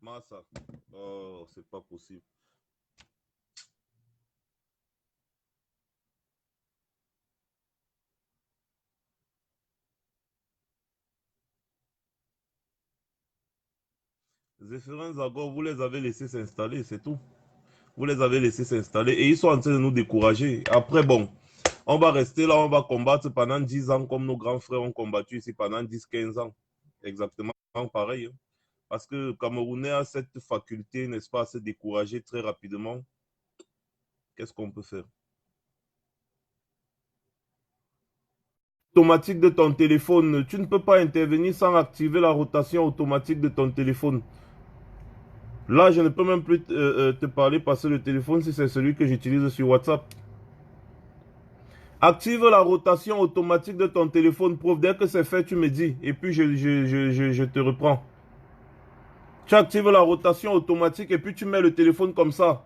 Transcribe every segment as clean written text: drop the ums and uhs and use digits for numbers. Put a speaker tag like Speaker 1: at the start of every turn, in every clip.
Speaker 1: Massa. Oh, c'est pas possible. Zéphirin Zago, vous les avez laissés s'installer, c'est tout. Vous les avez laissés s'installer et ils sont en train de nous décourager. Après, bon, on va rester là, on va combattre pendant 10 ans comme nos grands frères ont combattu ici pendant 10, 15 ans. Exactement pareil, hein. Parce que le Camerounais a cette faculté, n'est-ce pas, à se décourager très rapidement. Qu'est-ce qu'on peut faire? Automatique de ton téléphone, tu ne peux pas intervenir sans activer la rotation automatique de ton téléphone. Là, je ne peux même plus te parler parce que le téléphone, si c'est celui que j'utilise sur WhatsApp. Active la rotation automatique de ton téléphone, prof. Dès que c'est fait, tu me dis. Et puis, je te reprends. Tu actives la rotation automatique et puis tu mets le téléphone comme ça.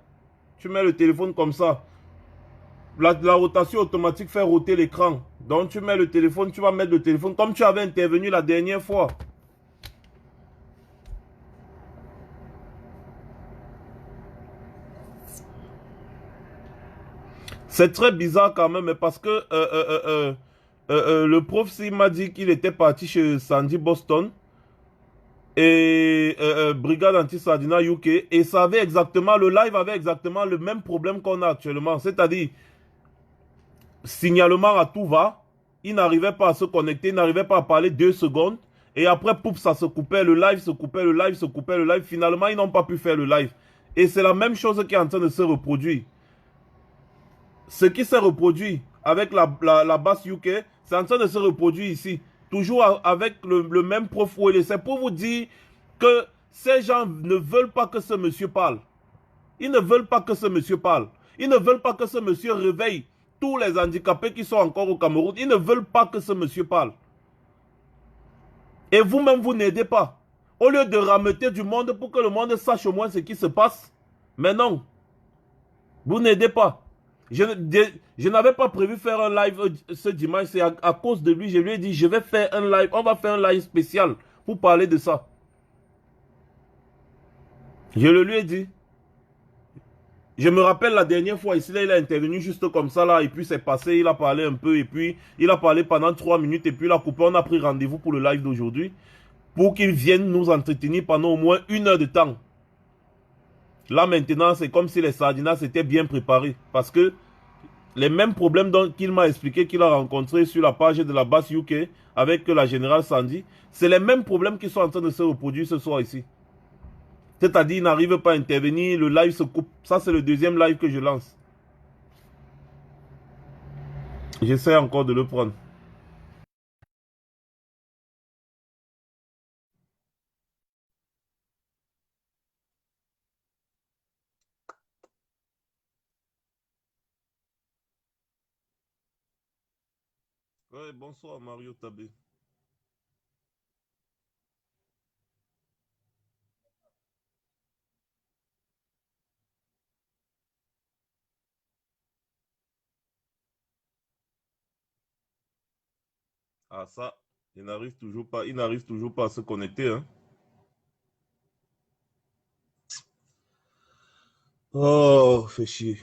Speaker 1: Tu mets le téléphone comme ça. La rotation automatique fait roter l'écran. Donc, tu mets le téléphone, tu vas mettre le téléphone comme tu avais intervenu la dernière fois. C'est très bizarre quand même, parce que le prof s'il m'a dit qu'il était parti chez Sandy Boston et Brigade Anti-Sardina UK et ça avait exactement, le live avait exactement le même problème qu'on a actuellement. C'est-à-dire, signalement à tout va, il n'arrivait pas à se connecter, il n'arrivait pas à parler 2 secondes et après, pouf, ça se coupait, le live se coupait, le live se coupait, le live. Finalement, ils n'ont pas pu faire le live. Et c'est la même chose qui est en train de se reproduire. Ce qui s'est reproduit avec la basse UK, c'est en train de se reproduire ici. Toujours avec le même prof. C'est pour vous dire que ces gens ne veulent pas que ce monsieur parle. Ils ne veulent pas que ce monsieur parle. Ils ne veulent pas que ce monsieur réveille tous les handicapés qui sont encore au Cameroun. Ils ne veulent pas que ce monsieur parle. Et vous-même, vous n'aidez pas. Au lieu de rameuter du monde pour que le monde sache au moins ce qui se passe. Mais non, vous n'aidez pas. Je n'avais pas prévu faire un live ce dimanche. C'est à cause de lui. Je lui ai dit, je vais faire un live. On va faire un live spécial pour parler de ça. Je le lui ai dit. Je me rappelle la dernière fois ici, là, il a intervenu juste comme ça, là, et puis c'est passé, il a parlé un peu, et puis il a parlé pendant 3 minutes, et puis il a coupé. On a pris rendez-vous pour le live d'aujourd'hui, pour qu'il vienne nous entretenir pendant au moins 1 heure de temps. Là, maintenant, c'est comme si les Sardinas s'étaient bien préparés, parce que les mêmes problèmes qu'il m'a expliqué qu'il a rencontrés sur la page de la base UK avec la générale Sandy, c'est les mêmes problèmes qui sont en train de se reproduire ce soir ici. C'est-à-dire, il n'arrive pas à intervenir, le live se coupe. Ça, c'est le deuxième live que je lance. J'essaie encore de le prendre. Ouais, bonsoir Mario Tabé. Ah ça, il n'arrive toujours pas à se connecter, hein. Oh, fait chier.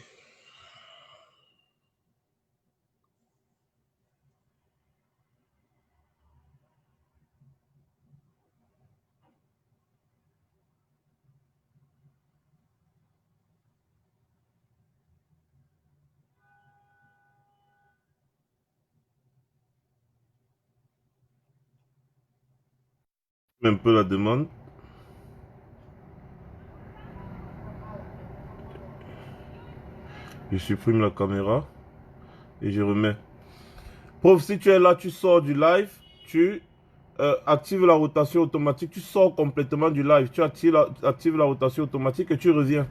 Speaker 1: Un peu la demande. Je supprime la caméra et je remets. Prof, si tu es là, tu sors du live, tu actives la rotation automatique, tu sors complètement du live, tu actives la rotation automatique et tu reviens.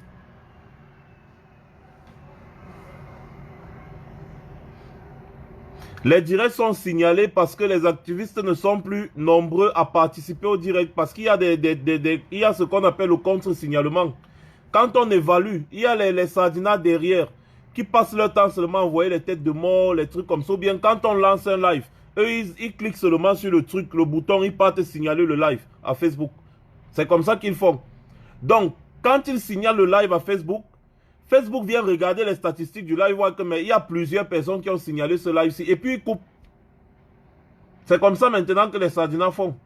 Speaker 1: Les directs sont signalés parce que les activistes ne sont plus nombreux à participer au direct parce qu'il y a, il y a ce qu'on appelle le contre-signalement. Quand on évalue, il y a les sardinas derrière qui passent leur temps seulement à envoyer les têtes de mort, les trucs comme ça. Ou bien quand on lance un live, eux, ils cliquent seulement sur le truc, le bouton, ils partent signaler le live à Facebook. C'est comme ça qu'ils font. Donc, quand il signale le live à Facebook, Facebook vient regarder les statistiques du live, voir que mais il y a plusieurs personnes qui ont signalé ce live-ci, et puis il coupe. C'est comme ça maintenant que les Sardinats font.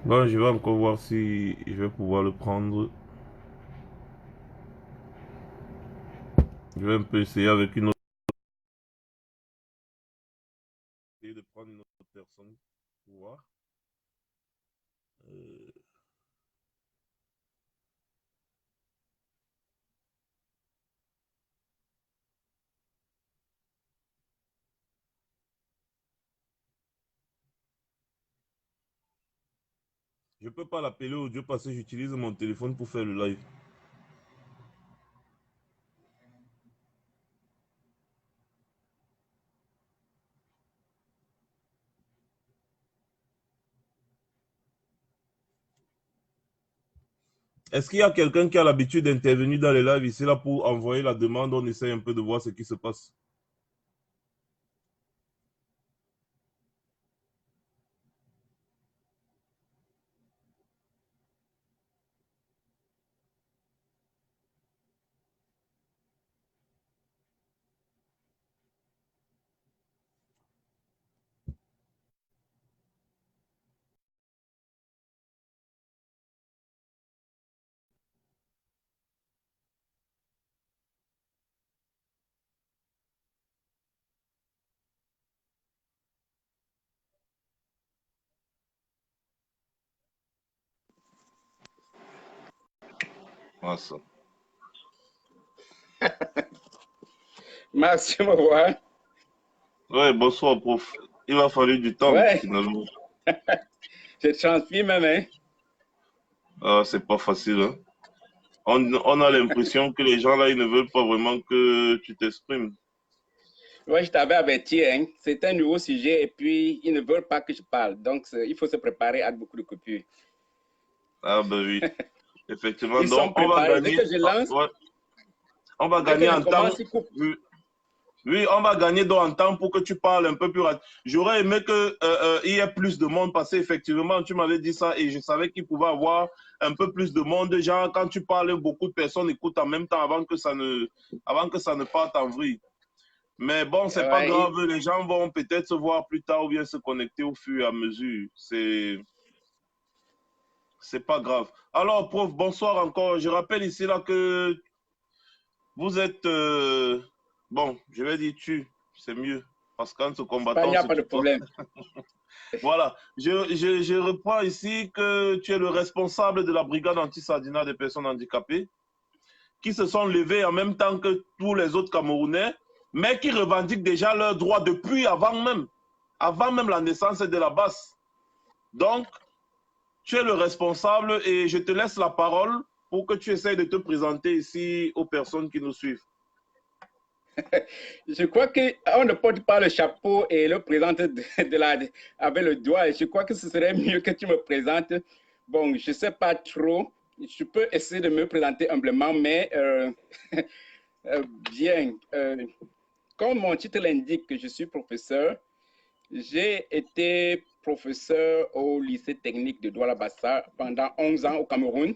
Speaker 1: Bon, je vais encore voir si je vais pouvoir le prendre. Je vais un peu essayer avec une autre. Essayer de prendre une autre personne pour voir. Je peux pas l'appeler audio parce que j'utilise mon téléphone pour faire le live. Est-ce qu'il y a quelqu'un qui a l'habitude d'intervenir dans les lives ici là pour envoyer la demande? On essaie un peu de voir ce qui se passe. Ah, ça.
Speaker 2: Merci, me voir.
Speaker 1: Ouais, bonsoir, prof. Il m'a fallu du temps,
Speaker 2: Ouais,
Speaker 1: finalement.
Speaker 2: je transmets même, hein.
Speaker 1: Ah, c'est pas facile, hein. On a l'impression que les gens là, ils ne veulent pas vraiment que tu t'exprimes.
Speaker 2: Ouais, je t'avais averti, hein. C'est un nouveau sujet et puis ils ne veulent pas que je parle. Donc, il faut se préparer à beaucoup de coupures.
Speaker 1: Ah, ben oui. Effectivement.
Speaker 2: Ils sont
Speaker 1: Donc, on va
Speaker 2: préparés. Dès
Speaker 1: gagner.
Speaker 2: que je lance,
Speaker 1: Ouais, on va
Speaker 2: dès que
Speaker 1: gagner
Speaker 2: je
Speaker 1: en temps.
Speaker 2: commence, ils coupent.
Speaker 1: Oui, oui, on va gagner donc en temps pour que tu parles un peu plus rapide. J'aurais aimé qu'il y ait plus de monde parce qu'effectivement, tu m'avais dit ça et je savais qu'il pouvait avoir un peu plus de monde. Genre, quand tu parles, beaucoup de personnes écoutent en même temps avant que ça ne parte en vrille. Mais bon, c'est pas
Speaker 2: Ouais,
Speaker 1: grave. Les gens vont peut-être se voir plus tard ou bien se connecter au fur et à mesure. C'est pas grave. Alors, prof, bonsoir encore. Je rappelle ici là que vous êtes bon, je vais dire tu, c'est mieux. Parce qu'en se
Speaker 2: il
Speaker 1: combattant,
Speaker 2: n'y
Speaker 1: on
Speaker 2: a
Speaker 1: se
Speaker 2: pas de
Speaker 1: tutoie.
Speaker 2: problème.
Speaker 1: Voilà. Je reprends ici que tu es le responsable de la brigade anti-sardinat des personnes handicapées qui se sont levées en même temps que tous les autres Camerounais, mais qui revendiquent déjà leurs droits depuis avant même la naissance de la base. Donc, tu es le responsable et je te laisse la parole pour que tu essayes de te présenter ici aux personnes qui nous suivent.
Speaker 2: Je crois qu'on ne porte pas le chapeau et le présente avec le doigt. Je crois que ce serait mieux que tu me présentes. Bon, je ne sais pas trop. Je peux essayer de me présenter humblement, mais bien. Comme mon titre l'indique, je suis professeur. J'ai été professeur au lycée technique de Douala-Bassa pendant 11 ans au Cameroun,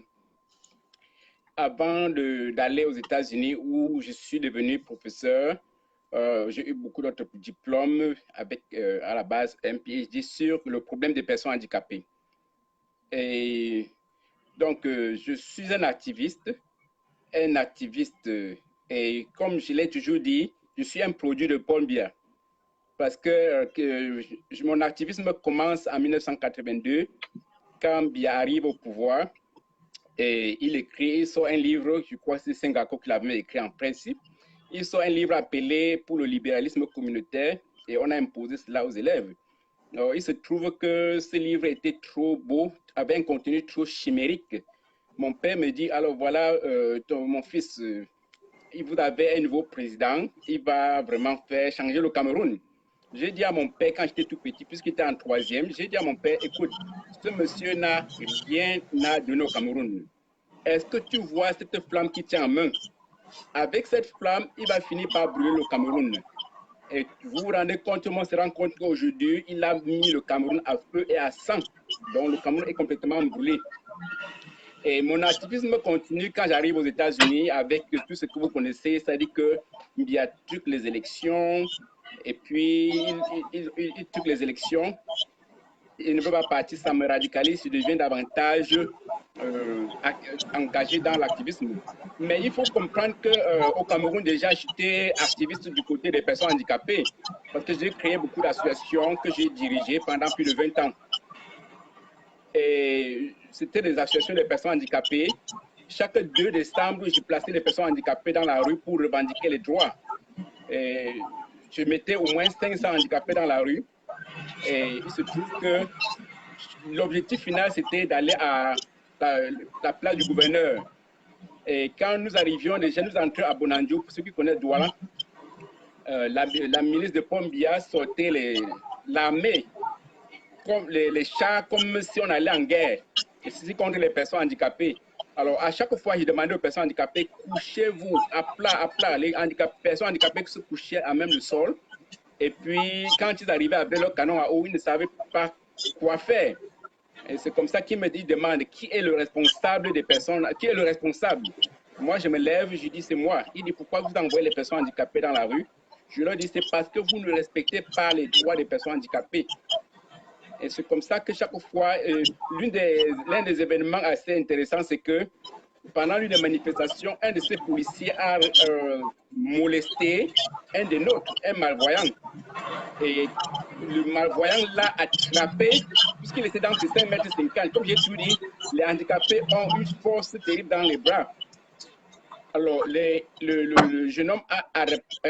Speaker 2: avant d'aller aux États-Unis où je suis devenu professeur. J'ai eu beaucoup d'autres diplômes avec à la base un PhD sur le problème des personnes handicapées. Et donc, je suis un activiste, et comme je l'ai toujours dit, je suis un produit de Paul Biya. Parce que mon activisme commence en 1982, quand Biya arrive au pouvoir. Et il sort un livre, je crois que c'est Sengako qui l'avait écrit en principe. Il sort un livre appelé Pour le libéralisme communautaire et on a imposé cela aux élèves. Alors, il se trouve que ce livre était trop beau, avait un contenu trop chimérique. Mon père me dit, alors voilà, mon fils, vous avez un nouveau président, il va vraiment faire changer le Cameroun. J'ai dit à mon père, quand j'étais tout petit, puisqu'il était en troisième, j'ai dit à mon père, écoute, ce monsieur n'a rien à donner au Cameroun. Est-ce que tu vois cette flamme qui tient en main? Avec cette flamme, il va finir par brûler le Cameroun. Et vous vous rendez compte, tout le monde se rend compte qu'aujourd'hui, il a mis le Cameroun à feu et à sang. Donc le Cameroun est complètement brûlé. Et mon activisme continue quand j'arrive aux États-Unis avec tout ce que vous connaissez, c'est-à-dire qu'il y a toutes les élections, et puis il truque les élections. Il ne peut pas partir, ça me radicalise, je deviens davantage engagé dans l'activisme. Mais il faut comprendre qu'au Cameroun, déjà, j'étais activiste du côté des personnes handicapées, parce que j'ai créé beaucoup d'associations que j'ai dirigées pendant plus de 20 ans. Et c'était des associations de personnes handicapées. Chaque 2 décembre, je plaçais les personnes handicapées dans la rue pour revendiquer les droits. Et je mettais au moins 500 handicapés dans la rue. Et il se trouve que l'objectif final, c'était d'aller à la place du gouverneur. Et quand nous arrivions, déjà nous entrions à Bonandio, pour ceux qui connaissent Douala, la ministre de Pombia sortait l'armée, comme les chars, comme si on allait en guerre, et ceci contre les personnes handicapées. Alors, à chaque fois, je demandais aux personnes handicapées, couchez-vous à plat. Les personnes handicapées se couchaient à même le sol. Et puis, quand ils arrivaient avec leur canon à eau, ils ne savaient pas quoi faire. Et c'est comme ça qu'ils me demandent qui est le responsable des personnes, qui est le responsable. Moi, je me lève, je dis c'est moi. Il dit pourquoi vous envoyez les personnes handicapées dans la rue? Je leur dis c'est parce que vous ne respectez pas les droits des personnes handicapées. Et c'est comme ça que chaque fois, l'un des événements assez intéressants, c'est que pendant l'une des manifestations, un de ces policiers a molesté un des nôtres, un malvoyant. Et le malvoyant l'a attrapé, puisqu'il était dans ses 5 mètres 50. Comme j'ai tout dit, les handicapés ont une force terrible dans les bras. Alors, le jeune homme a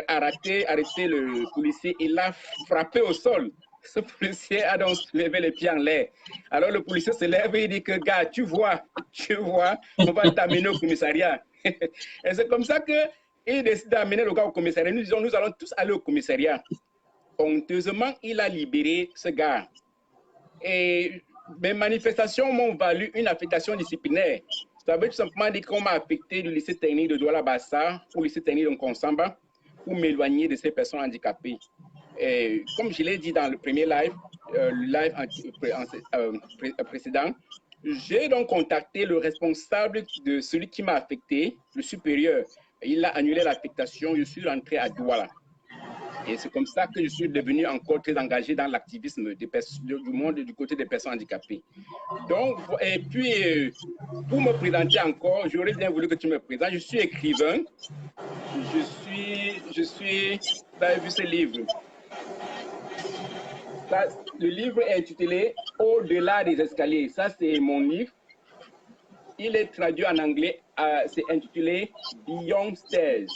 Speaker 2: arrêté le policier, il l'a frappé au sol. Ce policier a donc levé les pieds en l'air. Alors le policier se lève et il dit que, gars, tu vois, on va t'amener au commissariat. Et c'est comme ça qu'il décide d'amener le gars au commissariat. Nous disons, nous allons tous aller au commissariat. Honteusement, il a libéré ce gars. Et mes manifestations m'ont valu une affectation disciplinaire. Ça veut tout simplement dire qu'on m'a affecté du lycée technique de Douala-Bassa au lycée technique de Nkonsamba pour m'éloigner de ces personnes handicapées. Et comme je l'ai dit dans le premier live, précédent, j'ai donc contacté le responsable de celui qui m'a affecté, le supérieur. Il a annulé l'affectation, je suis rentré à Douala. Et c'est comme ça que je suis devenu encore très engagé dans l'activisme du monde du côté des personnes handicapées. Donc, et puis, pour me présenter encore, j'aurais bien voulu que tu me présentes. Je suis écrivain. Vous avez vu ce livre? Ça, le livre est intitulé Au-delà des escaliers. Ça, c'est mon livre. Il est traduit en anglais. C'est intitulé Beyond Stairs.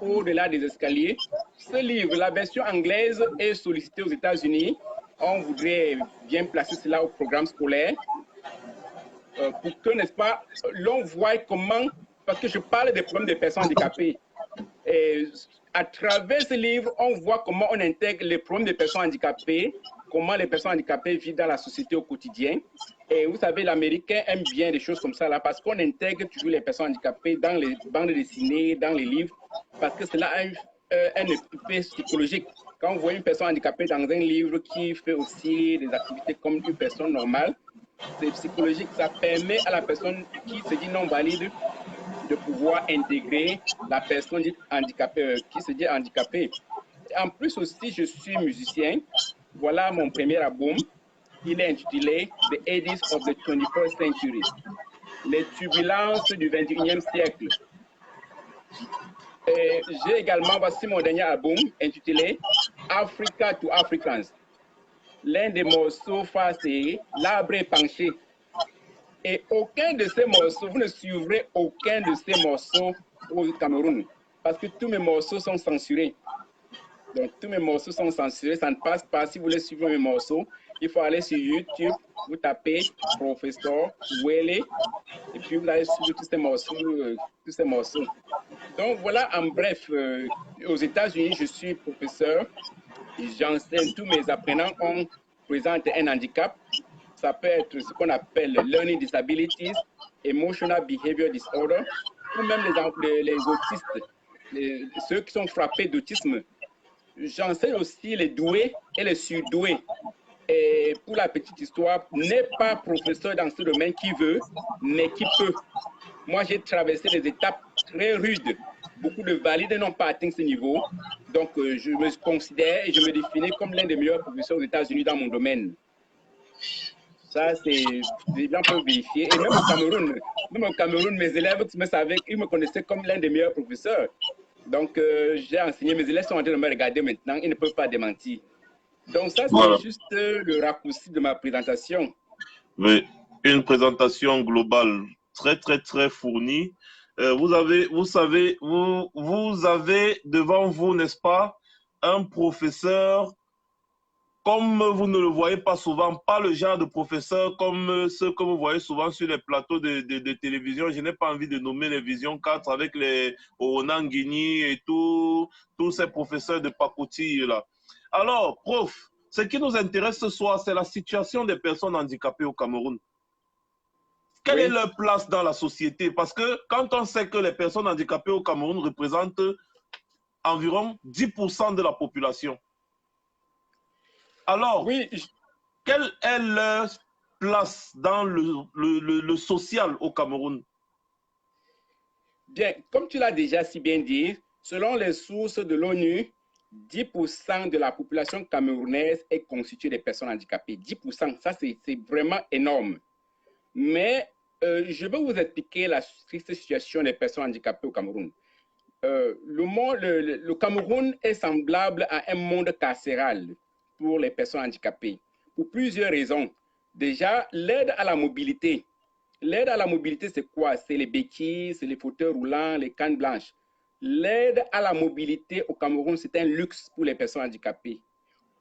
Speaker 2: Au-delà des escaliers. Ce livre, la version anglaise est sollicitée aux États-Unis. On voudrait bien placer cela au programme scolaire pour que, n'est-ce pas, l'on voit comment, parce que je parle des problèmes des personnes handicapées. Et à travers ce livre, on voit comment on intègre les problèmes des personnes handicapées, comment les personnes handicapées vivent dans la société au quotidien. Et vous savez, l'Américain aime bien des choses comme ça, là, parce qu'on intègre toujours les personnes handicapées dans les bandes dessinées, dans les livres, parce que cela a un effet psychologique. Quand on voit une personne handicapée dans un livre qui fait aussi des activités comme une personne normale, c'est psychologique. Ça permet à la personne qui se dit non valide de pouvoir intégrer la personne handicapée, qui se dit handicapée. En plus aussi, je suis musicien. Voilà mon premier album. Il est intitulé The Eddies of the 21st Century, les turbulences du 21e siècle. J'ai également, voici mon dernier album intitulé Africa to Africans. L'un des morceaux phares, c'est L'arbre est penché. Et aucun de ces morceaux, vous ne suivrez aucun de ces morceaux au Cameroun, parce que tous mes morceaux sont censurés. Donc, tous mes morceaux sont censurés, ça ne passe pas. Si vous voulez suivre mes morceaux, il faut aller sur YouTube, vous tapez Professeur Wele, et puis vous allez suivre tous ces morceaux. Donc, voilà, en bref, aux États-Unis, je suis professeur. J'enseigne, tous mes apprenants présentent un handicap. Ça peut être ce qu'on appelle Learning Disabilities, Emotional Behavior Disorder, ou même les autistes, ceux qui sont frappés d'autisme. j'enseigne aussi les doués et les surdoués. Et pour la petite histoire, n'est pas professeur dans ce domaine qui veut, mais qui peut. Moi, j'ai traversé des étapes très rudes. Beaucoup de valides n'ont pas atteint ce niveau. Donc, je me considère et je me définis comme l'un des meilleurs professeurs aux États-Unis dans mon domaine. Ça, les gens peuvent vérifier. Et même au Cameroun, mes élèves ils me connaissaient comme l'un des meilleurs professeurs. Donc, j'ai enseigné, mes élèves sont en train de me regarder maintenant, ils ne peuvent pas démentir. Donc, ça, c'est juste le raccourci de ma présentation.
Speaker 1: Oui, une présentation globale très fournie. Vous avez devant vous, n'est-ce pas, un professeur comme vous ne le voyez pas souvent, pas le genre de professeur comme ceux que vous voyez souvent sur les plateaux de télévision. Je n'ai pas envie de nommer les Vision 4 avec les Onanguini et tous ces professeurs de pacotille là. Alors, prof, ce qui nous intéresse ce soir, c'est la situation des personnes handicapées au Cameroun. Quelle est leur place dans la société? Parce que quand on sait que les personnes handicapées au Cameroun représentent environ 10% de la population, alors, quelle est leur place dans le social au Cameroun?
Speaker 2: Bien, comme tu l'as déjà si bien dit, selon les sources de l'ONU, 10% de la population camerounaise est constituée de personnes handicapées. 10%, ça c'est vraiment énorme. Mais je vais vous expliquer la triste situation des personnes handicapées au Cameroun. Le Cameroun est semblable à un monde carcéral pour les personnes handicapées, pour plusieurs raisons. Déjà, l'aide à la mobilité. L'aide à la mobilité, c'est quoi? C'est les béquilles, c'est les fauteuils roulants, les cannes blanches. L'aide à la mobilité au Cameroun, c'est un luxe pour les personnes handicapées.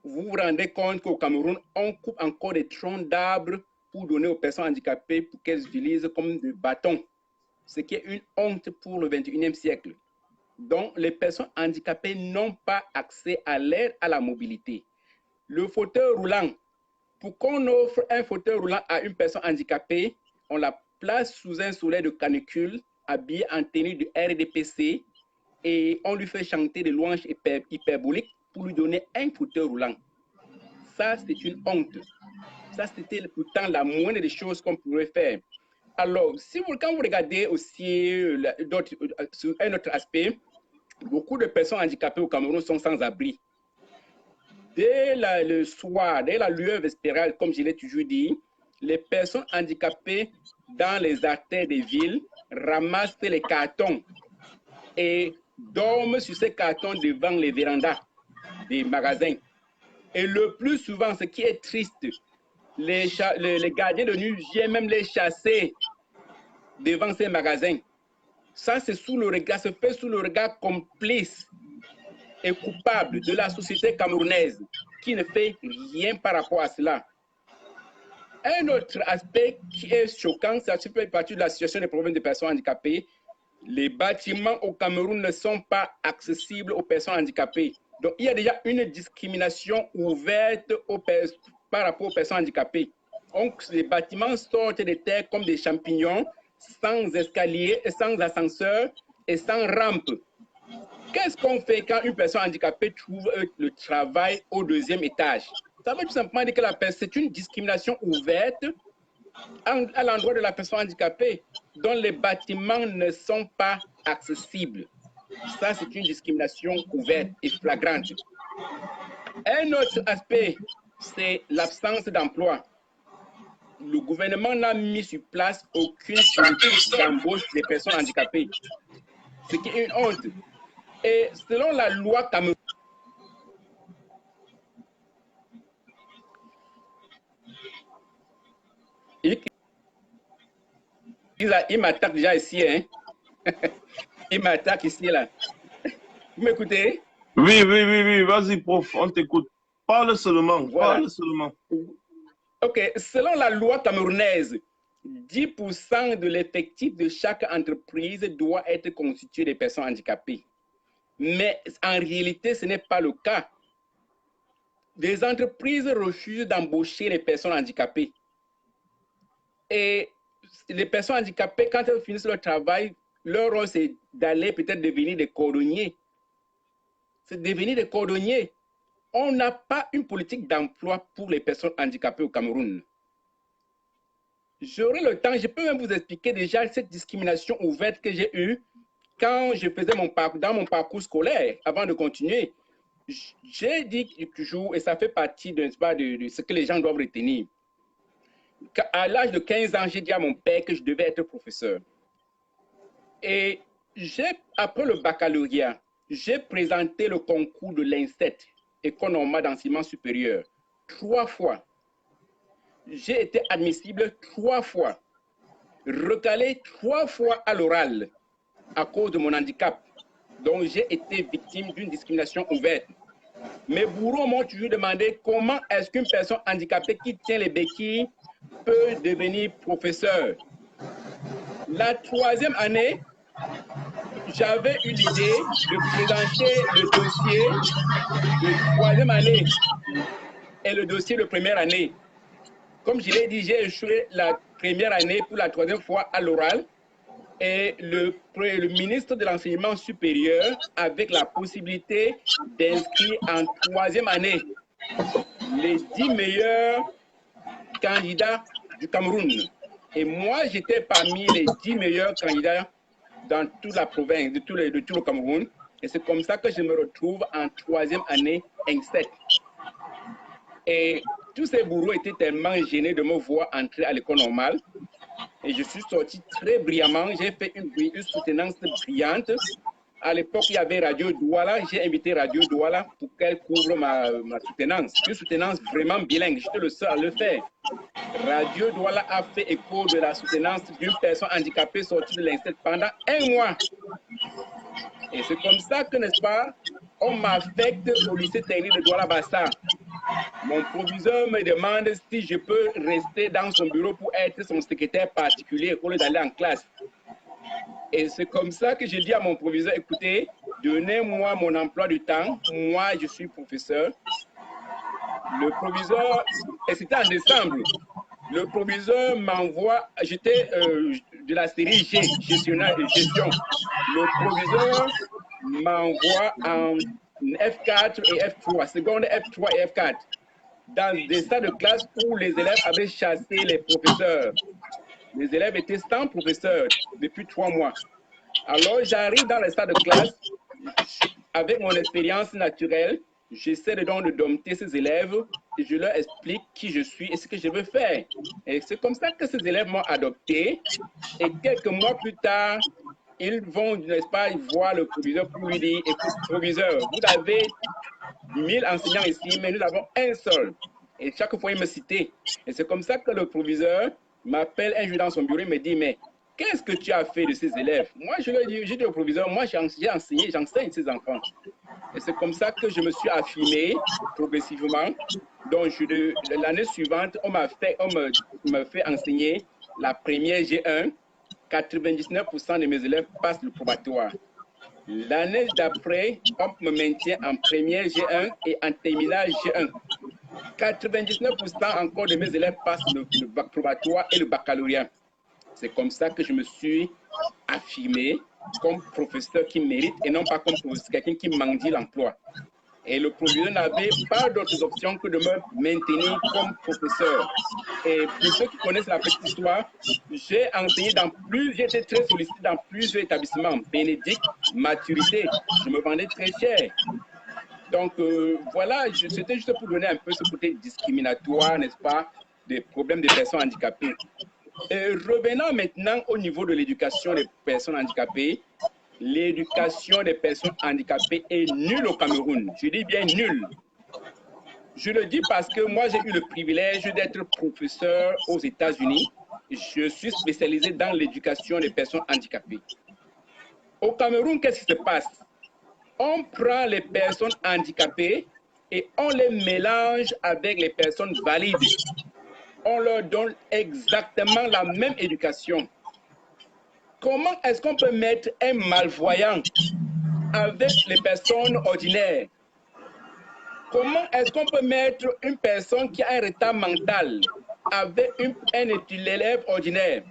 Speaker 2: Vous vous rendez compte qu'au Cameroun, on coupe encore des troncs d'arbres pour donner aux personnes handicapées pour qu'elles utilisent comme des bâtons, ce qui est une honte pour le 21e siècle. Donc, les personnes handicapées n'ont pas accès à l'aide à la mobilité. Le fauteuil roulant, pour qu'on offre un fauteuil roulant à une personne handicapée, on la place sous un soleil de canicule, habillée en tenue de RDPC, et on lui fait chanter des louanges hyperboliques pour lui donner un fauteuil roulant. Ça, c'est une honte. Ça, c'était pourtant la moindre des choses qu'on pourrait faire. Alors, quand vous regardez aussi sur un autre aspect, beaucoup de personnes handicapées au Cameroun sont sans abri. Dès le soir, dès la lueur vespérale, comme je l'ai toujours dit, les personnes handicapées dans les artères des villes ramassent les cartons et dorment sur ces cartons devant les vérandas des magasins. Et le plus souvent, ce qui est triste, les gardiens de nuit viennent même les chasser devant ces magasins. Ça, c'est se fait sous le regard complice et coupable de la société camerounaise qui ne fait rien par rapport à cela. Un autre aspect qui est choquant, ça fait partie de la situation des problèmes des personnes handicapées. Les bâtiments au Cameroun ne sont pas accessibles aux personnes handicapées. Donc, il y a déjà une discrimination ouverte par rapport aux personnes handicapées. Donc, les bâtiments sortent des terres comme des champignons, sans escalier, sans ascenseur et sans rampe. Qu'est-ce qu'on fait quand une personne handicapée trouve le travail au deuxième étage? Ça veut tout simplement dire que c'est une discrimination ouverte à l'endroit de la personne handicapée, dont les bâtiments ne sont pas accessibles. Ça, c'est une discrimination ouverte et flagrante. Un autre aspect, c'est l'absence d'emploi. Le gouvernement n'a mis sur place aucune politique d'embauche des personnes handicapées, ce qui est une honte. Et selon la loi camerounaise, il m'attaque déjà ici, hein? Il m'attaque ici, là. Vous m'écoutez?
Speaker 1: Oui, vas-y, prof, on t'écoute. Parle seulement, voilà. Parle seulement.
Speaker 2: Ok, selon la loi camerounaise, 10% de l'effectif de chaque entreprise doit être constitué de personnes handicapées. Mais en réalité, ce n'est pas le cas. Des entreprises refusent d'embaucher les personnes handicapées. Et les personnes handicapées, quand elles finissent leur travail, leur rôle, c'est d'aller peut-être devenir des cordonniers. C'est devenir des cordonniers. on n'a pas une politique d'emploi pour les personnes handicapées au Cameroun. J'aurai le temps, je peux même vous expliquer déjà cette discrimination ouverte que j'ai eue quand je faisais dans mon parcours scolaire, avant de continuer. J'ai dit toujours, et ça fait partie de ce que les gens doivent retenir, qu'à l'âge de 15 ans, j'ai dit à mon père que je devais être professeur. Et après le baccalauréat, j'ai présenté le concours de l'INSET, École normale d'enseignement supérieur, 3 fois. J'ai été admissible 3 fois, recalé 3 fois à l'oral à cause de mon handicap. Donc, j'ai été victime d'une discrimination ouverte. Mes bourreaux m'ont toujours demandé comment est-ce qu'une personne handicapée qui tient les béquilles peut devenir professeur. La 3e année, j'avais eu l'idée de présenter le dossier de 3e année et le dossier de 1re année. Comme je l'ai dit, j'ai échoué la 1re année pour la 3e fois à l'oral. Et le ministre de l'enseignement supérieur avec la possibilité d'inscrire en 3e année les 10 meilleurs candidats du Cameroun. Et moi, j'étais parmi les 10 meilleurs candidats dans toute la province, de tout le Cameroun. Et c'est comme ça que je me retrouve en 3e année INSET. Et tous ces bourreaux étaient tellement gênés de me voir entrer à l'école normale. Et je suis sorti très brillamment. J'ai fait une soutenance brillante. À l'époque, il y avait Radio Douala. J'ai invité Radio Douala pour qu'elle couvre ma soutenance. Une soutenance vraiment bilingue. J'étais le seul à le faire. Radio Douala a fait écho de la soutenance d'une personne handicapée sortie de l'INSET pendant 1 mois. Et c'est comme ça que, n'est-ce pas, on m'affecte au lycée technique de Douala-Bassa. Mon proviseur me demande si je peux rester dans son bureau pour être son secrétaire particulier au lieu d'aller en classe. Et c'est comme ça que j'ai dit à mon proviseur, écoutez, donnez-moi mon emploi du temps. Moi, je suis professeur. Le proviseur, et c'était en décembre, le proviseur m'envoie, j'étais de la série G, gestionnaire de gestion. Le proviseur m'envoie en F4 et F3, seconde F3 et F4, dans des salles de classe où les élèves avaient chassé les professeurs. Les élèves étaient sans professeur depuis 3 mois. Alors j'arrive dans les salles de classe, avec mon expérience naturelle, j'essaie donc de dompter ces élèves et je leur explique qui je suis et ce que je veux faire. Et c'est comme ça que ces élèves m'ont adopté. Et quelques mois plus tard, ils vont, n'est-ce pas, voir le proviseur pour lui dire, écoute, proviseur, vous avez 1000 enseignants ici, mais nous avons un seul. Et chaque fois, il me citait. Et c'est comme ça que le proviseur m'appelle un jour dans son bureau et me dit, mais qu'est-ce que tu as fait de ces élèves? Moi, je lui ai dit, j'ai dit au proviseur, moi, j'ai enseigné, j'enseigne ces enfants. Et c'est comme ça que je me suis affirmé progressivement. Donc, l'année suivante, on m'a fait enseigner la première G1. 99% de mes élèves passent le probatoire. L'année d'après, on me maintient en première G1 et en terminale G1. 99% encore de mes élèves passent le probatoire et le baccalauréat. C'est comme ça que je me suis affirmé comme professeur qui mérite et non pas comme quelqu'un qui mendie l'emploi. Et le proviseur n'avait pas d'autres options que de me maintenir comme professeur. Et pour ceux qui connaissent la petite histoire, j'ai enseigné j'ai été très sollicité dans plusieurs établissements. Bénédicte, Maturité, je me vendais très cher. Donc voilà, c'était juste pour donner un peu ce côté discriminatoire, n'est-ce pas, des problèmes des personnes handicapées. Et revenons maintenant au niveau de l'éducation des personnes handicapées. L'éducation des personnes handicapées est nulle au Cameroun. Je dis bien nulle. Je le dis parce que moi, j'ai eu le privilège d'être professeur aux États-Unis. Je suis spécialisé dans l'éducation des personnes handicapées. Au Cameroun, qu'est-ce qui se passe? On prend les personnes handicapées et on les mélange avec les personnes valides. On leur donne exactement la même éducation. Comment est-ce qu'on peut mettre un malvoyant avec les personnes ordinaires? Comment est-ce qu'on peut mettre une personne qui a un retard mental avec un élève ordinaire?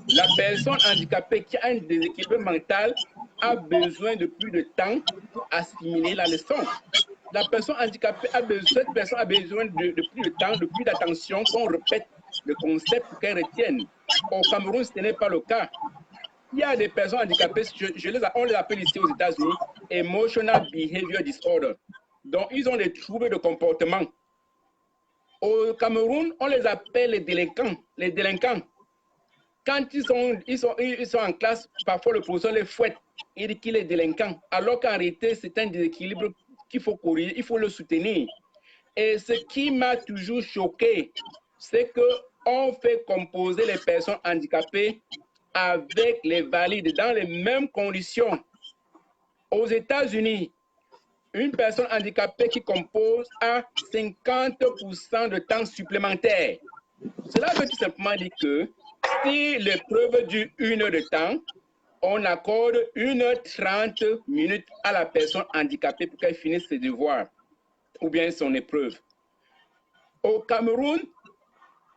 Speaker 2: La personne handicapée qui a un déséquilibre mental a besoin de plus de temps pour assimiler la leçon. La personne handicapée a besoin, cette personne a besoin de plus de temps, de plus d'attention, qu'on répète le concept pour qu'elle retienne. Au Cameroun, ce n'est pas le cas. Il y a des personnes handicapées, on les appelle ici aux États-Unis, Emotional Behavior Disorder. Donc, ils ont des troubles de comportement. Au Cameroun, on les appelle les délinquants. Les délinquants. Quand ils sont en classe, parfois le professeur les fouette. Il dit qu'il est délinquant. Alors qu'en réalité, c'est un déséquilibre qu'il faut corriger, il faut le soutenir. Et ce qui m'a toujours choqué, c'est qu'on fait composer les personnes handicapées avec les valides dans les mêmes conditions. Aux États-Unis, une personne handicapée qui compose a 50% de temps supplémentaire. Cela veut tout simplement dire que si l'épreuve dure 1 heure de temps, on accorde 1h30 à la personne handicapée pour qu'elle finisse ses devoirs ou bien son épreuve. Au Cameroun,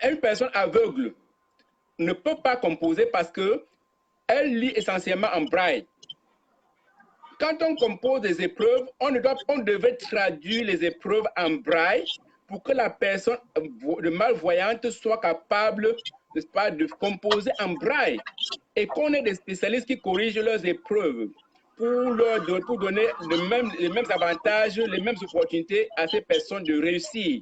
Speaker 2: une personne aveugle ne peut pas composer parce qu'elle lit essentiellement en braille. Quand on compose des épreuves, on devait traduire les épreuves en braille pour que la personne malvoyante soit capable, n'est-ce pas, de composer en braille et qu'on ait des spécialistes qui corrigent leurs épreuves pour donner les mêmes avantages, les mêmes opportunités à ces personnes de réussir.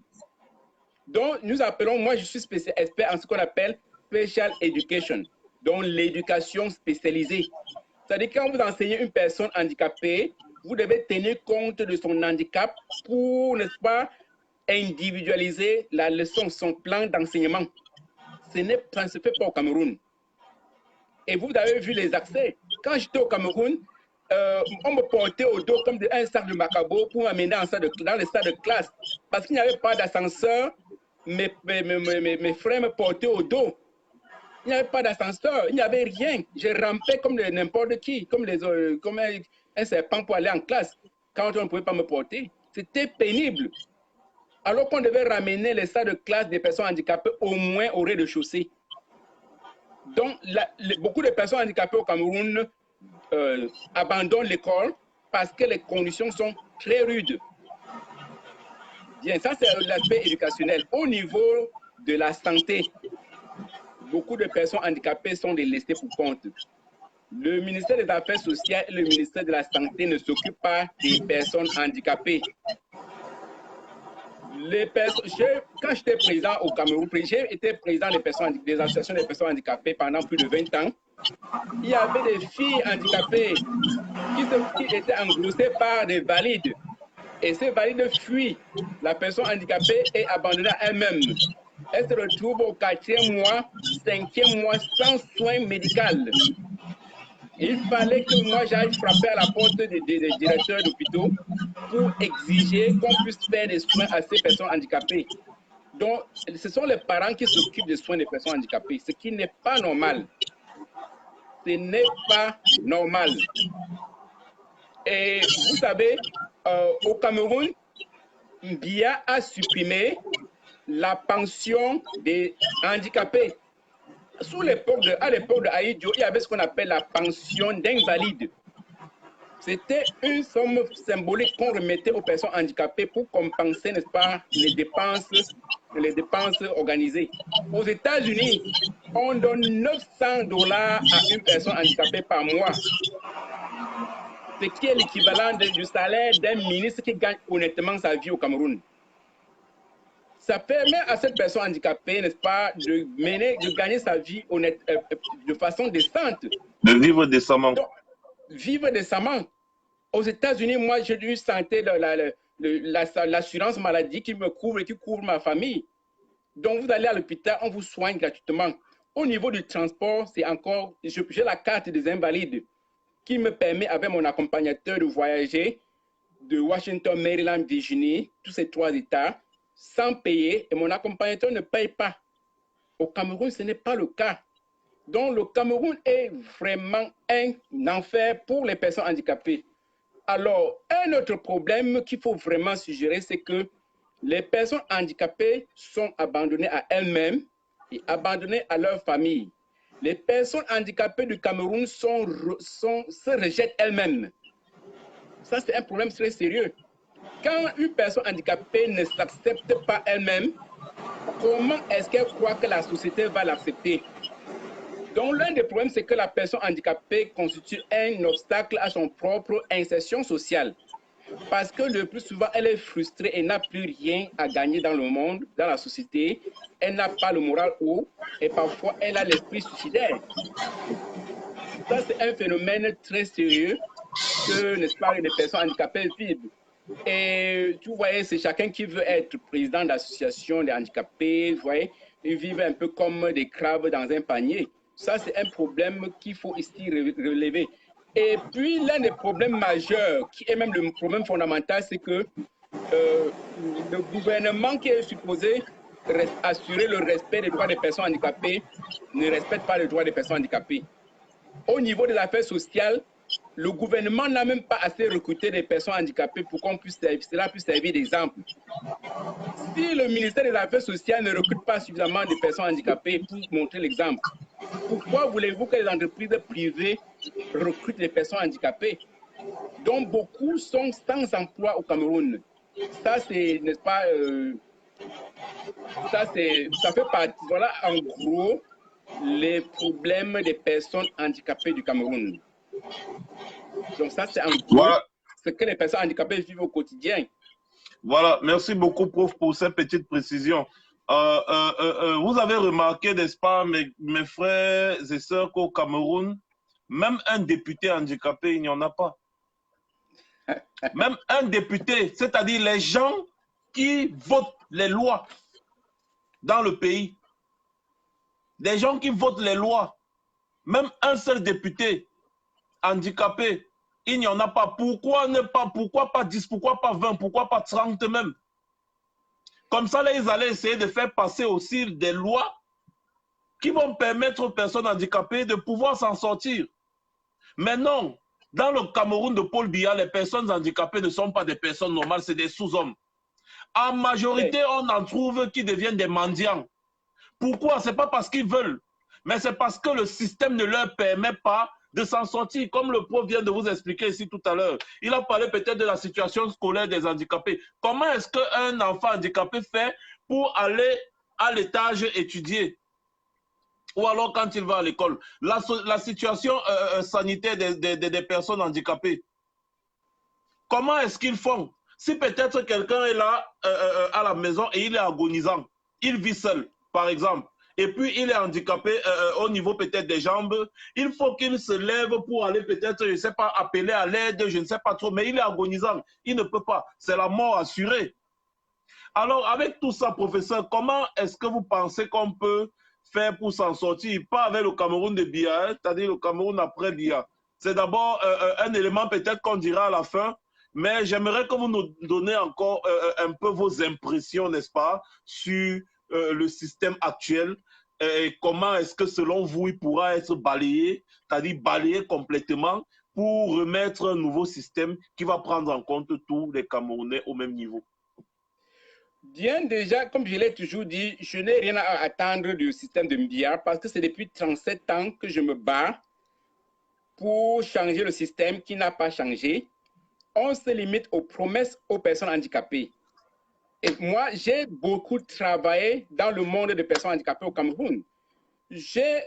Speaker 2: Donc, nous appelons, moi je suis expert en ce qu'on appelle Special Education, donc l'éducation spécialisée. C'est-à-dire quand vous enseignez une personne handicapée, vous devez tenir compte de son handicap pour, n'est-ce pas, individualiser la leçon, son plan d'enseignement. Ça ne se fait pas au Cameroun. Et vous avez vu les accès. Quand j'étais au Cameroun, on me portait au dos comme un sac de macabo pour m'amener dans les salles de classe. Parce qu'il n'y avait pas d'ascenseur, mes frères me portaient au dos. Il n'y avait pas d'ascenseur, il n'y avait rien. Je rampais comme n'importe qui, comme un serpent pour aller en classe, quand on ne pouvait pas me porter. C'était pénible. Alors qu'on devait ramener les salles de classe des personnes handicapées au moins au rez-de-chaussée. Donc, beaucoup de personnes handicapées au Cameroun abandonnent l'école parce que les conditions sont très rudes. Bien, ça c'est l'aspect éducationnel. Au niveau de la santé, beaucoup de personnes handicapées sont laissées pour compte. Le ministère des Affaires sociales et le ministère de la Santé ne s'occupent pas des personnes handicapées. Quand j'étais président au Cameroun, j'ai été président des associations des personnes handicapées pendant plus de 20 ans. Il y avait des filles handicapées qui étaient engrossées par des valides. Et ces valides fuient la personne handicapée et abandonnée à elle-même. Elle se retrouve au 4e mois, 5e mois sans soins médicaux. Il fallait que moi j'aille frapper à la porte des directeurs d'hôpitaux pour exiger qu'on puisse faire des soins à ces personnes handicapées. Donc, ce sont les parents qui s'occupent des soins des personnes handicapées, ce qui n'est pas normal. Ce n'est pas normal. Et vous savez, au Cameroun, Mbia a supprimé la pension des handicapés. À l'époque de Aïdjo, il y avait ce qu'on appelle la pension d'invalide. C'était une somme symbolique qu'on remettait aux personnes handicapées pour compenser, n'est-ce pas, les dépenses organisées. Aux États-Unis, on donne $900 à une personne handicapée par mois. Ce qui est l'équivalent du salaire d'un ministre qui gagne honnêtement sa vie au Cameroun. Ça permet à cette personne handicapée, n'est-ce pas, de gagner sa vie de façon décente.
Speaker 1: De vivre décemment.
Speaker 2: Donc, vivre décemment. Aux États-Unis, moi, j'ai dû santé l'assurance maladie qui me couvre et qui couvre ma famille. Donc, vous allez à l'hôpital, on vous soigne gratuitement. Au niveau du transport, c'est encore, j'ai la carte des invalides qui me permet, avec mon accompagnateur, de voyager de Washington, Maryland, Virginie, tous ces 3 États, sans payer, et mon accompagnateur ne paye pas. Au Cameroun, ce n'est pas le cas. Donc, le Cameroun est vraiment un enfer pour les personnes handicapées. Alors, un autre problème qu'il faut vraiment suggérer, c'est que les personnes handicapées sont abandonnées à elles-mêmes et abandonnées à leur famille. Les personnes handicapées du Cameroun se rejettent elles-mêmes. Ça, c'est un problème très sérieux. Quand une personne handicapée ne s'accepte pas elle-même, comment est-ce qu'elle croit que la société va l'accepter? Donc, l'un des problèmes, c'est que la personne handicapée constitue un obstacle à son propre insertion sociale. Parce que le plus souvent, elle est frustrée et n'a plus rien à gagner dans le monde, dans la société. Elle n'a pas le moral haut et parfois, elle a l'esprit suicidaire. Ça, c'est un phénomène très sérieux que, n'est-ce pas, les personnes handicapées vivent. Et tu voyez, c'est chacun qui veut être président d'association des handicapés, vous voyez, ils vivent un peu comme des crabes dans un panier. Ça, c'est un problème qu'il faut ici relever. Et puis, l'un des problèmes majeurs, qui est même le problème fondamental, c'est que le gouvernement qui est supposé assurer le respect des droits des personnes handicapées ne respecte pas les droits des personnes handicapées. Au niveau des affaires sociales, le gouvernement n'a même pas assez recruté des personnes handicapées pour qu'on puisse cela puisse servir d'exemple. Si le ministère des Affaires sociales ne recrute pas suffisamment de personnes handicapées pour montrer l'exemple, pourquoi voulez-vous que les entreprises privées recrutent des personnes handicapées? Donc beaucoup sont sans emploi au Cameroun. Ça, c'est, n'est-ce pas, ça fait partie, voilà en gros les problèmes des personnes handicapées du Cameroun. Donc ça, c'est en gros
Speaker 1: Voilà.
Speaker 2: ce que les personnes handicapées vivent au quotidien.
Speaker 1: Voilà, merci beaucoup, prof, pour cette petite précision. Vous avez remarqué, n'est-ce pas, mes frères et sœurs, qu'au Cameroun, même un député handicapé, il n'y en a pas. Même un député, c'est-à-dire les gens qui votent les lois dans le pays, des gens qui votent les lois, même un seul député handicapé, il n'y en a pas. Pourquoi pas 10, pourquoi pas 20, pourquoi pas 30 même? Comme ça, là, ils allaient essayer de faire passer aussi des lois qui vont permettre aux personnes handicapées de pouvoir s'en sortir. Mais non, dans le Cameroun de Paul Biya, les personnes handicapées ne sont pas des personnes normales, c'est des sous-hommes. En majorité, on en trouve qui deviennent des mendiants. Pourquoi? Ce n'est pas parce qu'ils veulent, mais c'est parce que le système ne leur permet pas de s'en sortir, comme le prof vient de vous expliquer ici tout à l'heure. Il a parlé peut-être de la situation scolaire des handicapés. Comment est-ce qu'un enfant handicapé fait pour aller à l'étage étudier? Ou alors quand il va à l'école? La situation sanitaire des personnes handicapées. Comment est-ce qu'ils font? Si peut-être quelqu'un est là à la maison et il est agonisant, il vit seul, par exemple, et puis il est handicapé au niveau peut-être des jambes, il faut qu'il se lève pour aller peut-être, je ne sais pas, appeler à l'aide, je ne sais pas trop, mais il est agonisant, il ne peut pas, c'est la mort assurée. Alors avec tout ça, professeur, comment est-ce que vous pensez qu'on peut faire pour s'en sortir? Pas avec le Cameroun de Biya, c'est-à-dire le Cameroun après Biya. C'est d'abord un élément peut-être qu'on dira à la fin, mais j'aimerais que vous nous donniez encore un peu vos impressions, n'est-ce pas, sur le système actuel et comment est-ce que selon vous, il pourra être balayé, c'est-à-dire balayé complètement pour remettre un nouveau système qui va prendre en compte tous les Camerounais au même niveau.
Speaker 2: Bien déjà, comme je l'ai toujours dit, je n'ai rien à attendre du système de Biya parce que c'est depuis 37 ans que je me bats pour changer le système qui n'a pas changé. On se limite aux promesses aux personnes handicapées. Et moi, j'ai beaucoup travaillé dans le monde des personnes handicapées au Cameroun. J'ai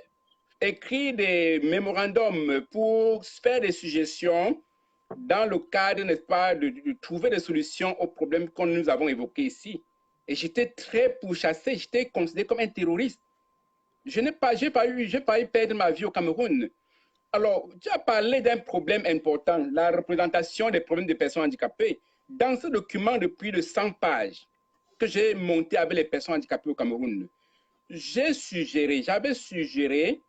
Speaker 2: écrit des mémorandums pour faire des suggestions dans le cadre, n'est-ce pas, de trouver des solutions aux problèmes que nous avons évoqués ici. Et j'étais très pourchassé, j'étais considéré comme un terroriste. Je n'ai pas eu perdre ma vie au Cameroun. Alors, tu as parlé d'un problème important, la représentation des problèmes des personnes handicapées. Dans ce document de plus de 100 pages que j'ai monté avec les personnes handicapées au Cameroun, j'avais suggéré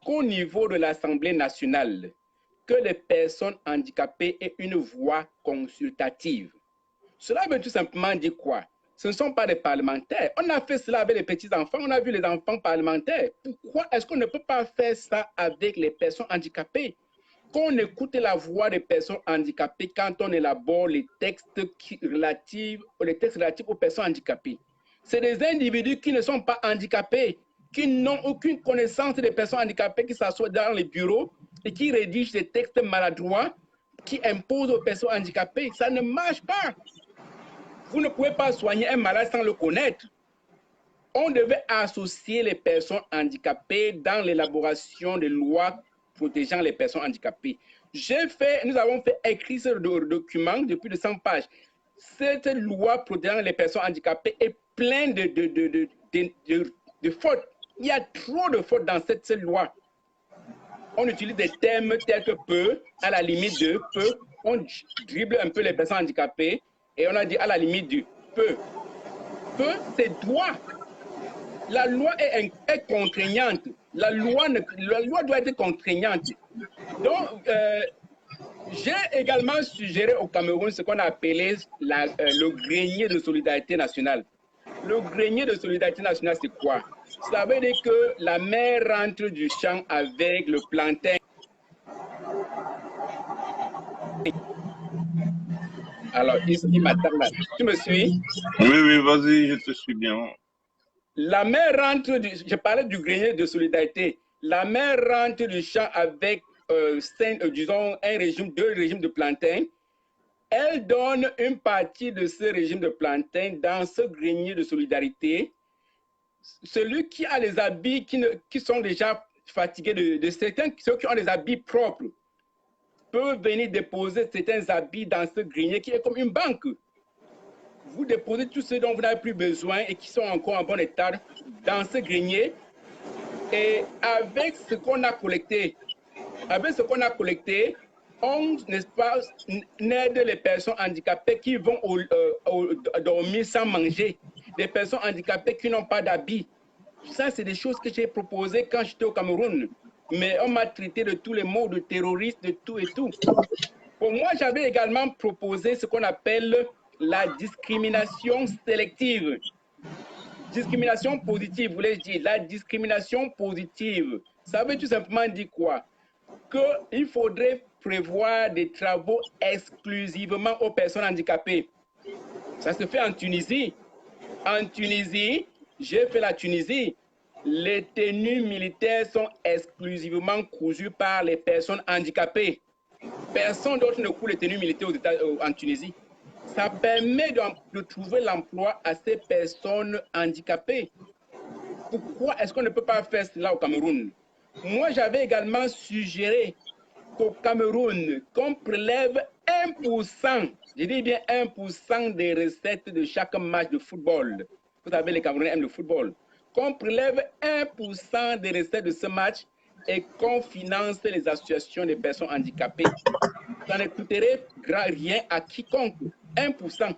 Speaker 2: qu'au niveau de l'Assemblée nationale, que les personnes handicapées aient une voix consultative. Cela veut tout simplement dire quoi? Ce ne sont pas des parlementaires. On a fait cela avec les petits-enfants, on a vu les enfants parlementaires. Pourquoi est-ce qu'on ne peut pas faire ça avec les personnes handicapées? Qu'on écoute la voix des personnes handicapées quand on élabore les textes relatifs aux personnes handicapées. C'est des individus qui ne sont pas handicapés, qui n'ont aucune connaissance des personnes handicapées, qui s'assoient dans les bureaux et qui rédigent des textes maladroits qui imposent aux personnes handicapées. Ça ne marche pas. Vous ne pouvez pas soigner un malade sans le connaître. On devait associer les personnes handicapées dans l'élaboration des lois protégeant les personnes handicapées. Nous avons fait écrire ce document de plus de 100 pages. Cette loi protégeant les personnes handicapées est pleine de fautes. Il y a trop de fautes dans cette loi. On utilise des termes tels que peut, à la limite de peut. On dribble un peu les personnes handicapées et on a dit à la limite du peut. Peut, c'est doit. La loi est contraignante. La loi doit être contraignante. Donc, j'ai également suggéré au Cameroun ce qu'on a appelé le grenier de solidarité nationale. Le grenier de solidarité nationale, c'est quoi? Ça veut dire que la mère rentre du champ avec le plantain. Alors, il m'attend là. Tu me suis?
Speaker 1: Oui, vas-y, je te suis bien.
Speaker 2: La mère rentre je parlais du grenier de solidarité. La mère rentre du champ avec, disons, deux régimes de plantain. Elle donne une partie de ce régime de plantain dans ce grenier de solidarité. Celui qui a les habits qui sont déjà fatigués de certains, ceux qui ont des habits propres, peuvent venir déposer certains habits dans ce grenier qui est comme une banque. Vous déposez tous ceux dont vous n'avez plus besoin et qui sont encore en bon état dans ce grenier. Et avec ce qu'on a collecté, on, n'est-ce pas, aide les personnes handicapées qui vont dormir sans manger, des personnes handicapées qui n'ont pas d'habits. Ça, c'est des choses que j'ai proposées quand j'étais au Cameroun. Mais on m'a traité de tous les mots, de terroriste, de tout et tout. Pour moi, j'avais également proposé ce qu'on appelle la discrimination sélective. Discrimination positive, voulais-je dire. La discrimination positive, ça veut tout simplement dire quoi? Qu'il faudrait prévoir des travaux exclusivement aux personnes handicapées. Ça se fait en Tunisie. En Tunisie, j'ai fait la Tunisie. Les tenues militaires sont exclusivement cousues par les personnes handicapées. Personne d'autre ne coud les tenues militaires en Tunisie. Ça permet de trouver l'emploi à ces personnes handicapées. Pourquoi est-ce qu'on ne peut pas faire cela au Cameroun? Moi, j'avais également suggéré qu'au Cameroun, qu'on prélève 1%, je dis bien 1% des recettes de chaque match de football. Vous savez, les Camerounais aiment le football. Qu'on prélève 1% des recettes de ce match et qu'on finance les associations des personnes handicapées. Ça ne coûterait rien à quiconque. 1%.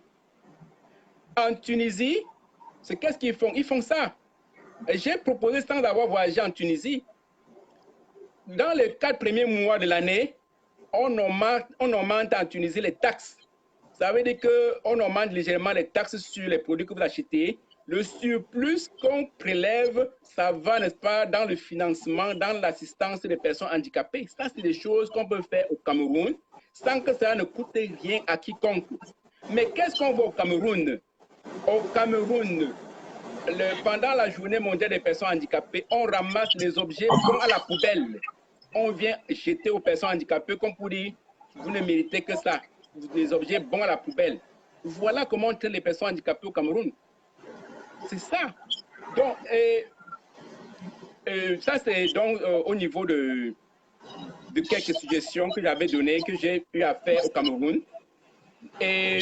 Speaker 2: En Tunisie, qu'est-ce qu'ils font? Ils font ça. J'ai proposé, sans avoir voyagé en Tunisie, dans les 4 premiers mois de l'année, on augmente en Tunisie les taxes. Ça veut dire qu'on augmente légèrement les taxes sur les produits que vous achetez. Le surplus qu'on prélève, ça va, n'est-ce pas, dans le financement, dans l'assistance des personnes handicapées. Ça, c'est des choses qu'on peut faire au Cameroun sans que ça ne coûte rien à quiconque. Mais qu'est-ce qu'on voit au Cameroun? Au Cameroun, pendant la journée mondiale des personnes handicapées, on ramasse les objets bons à la poubelle. On vient jeter aux personnes handicapées comme pour dire, vous ne méritez que ça, des objets bons à la poubelle. Voilà comment on traite les personnes handicapées au Cameroun. C'est ça. Donc, ça c'est donc au niveau de quelques suggestions que j'avais données, que j'ai eu à faire au Cameroun. Et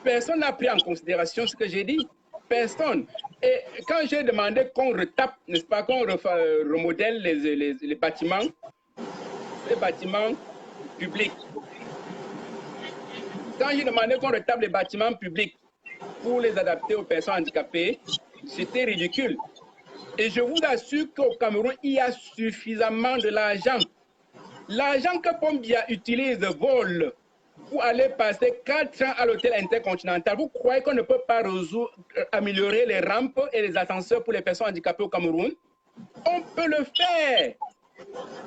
Speaker 2: personne n'a pris en considération ce que j'ai dit. Personne. Et quand j'ai demandé qu'on retape, n'est-ce pas, qu'on remodèle les bâtiments publics. Quand j'ai demandé qu'on retape les bâtiments publics pour les adapter aux personnes handicapées, c'était ridicule. Et je vous assure qu'au Cameroun, il y a suffisamment de l'argent. L'argent que Pombia utilise vole pour aller passer 4 ans à l'hôtel intercontinental. Vous croyez qu'on ne peut pas améliorer les rampes et les ascenseurs pour les personnes handicapées au Cameroun? On peut le faire.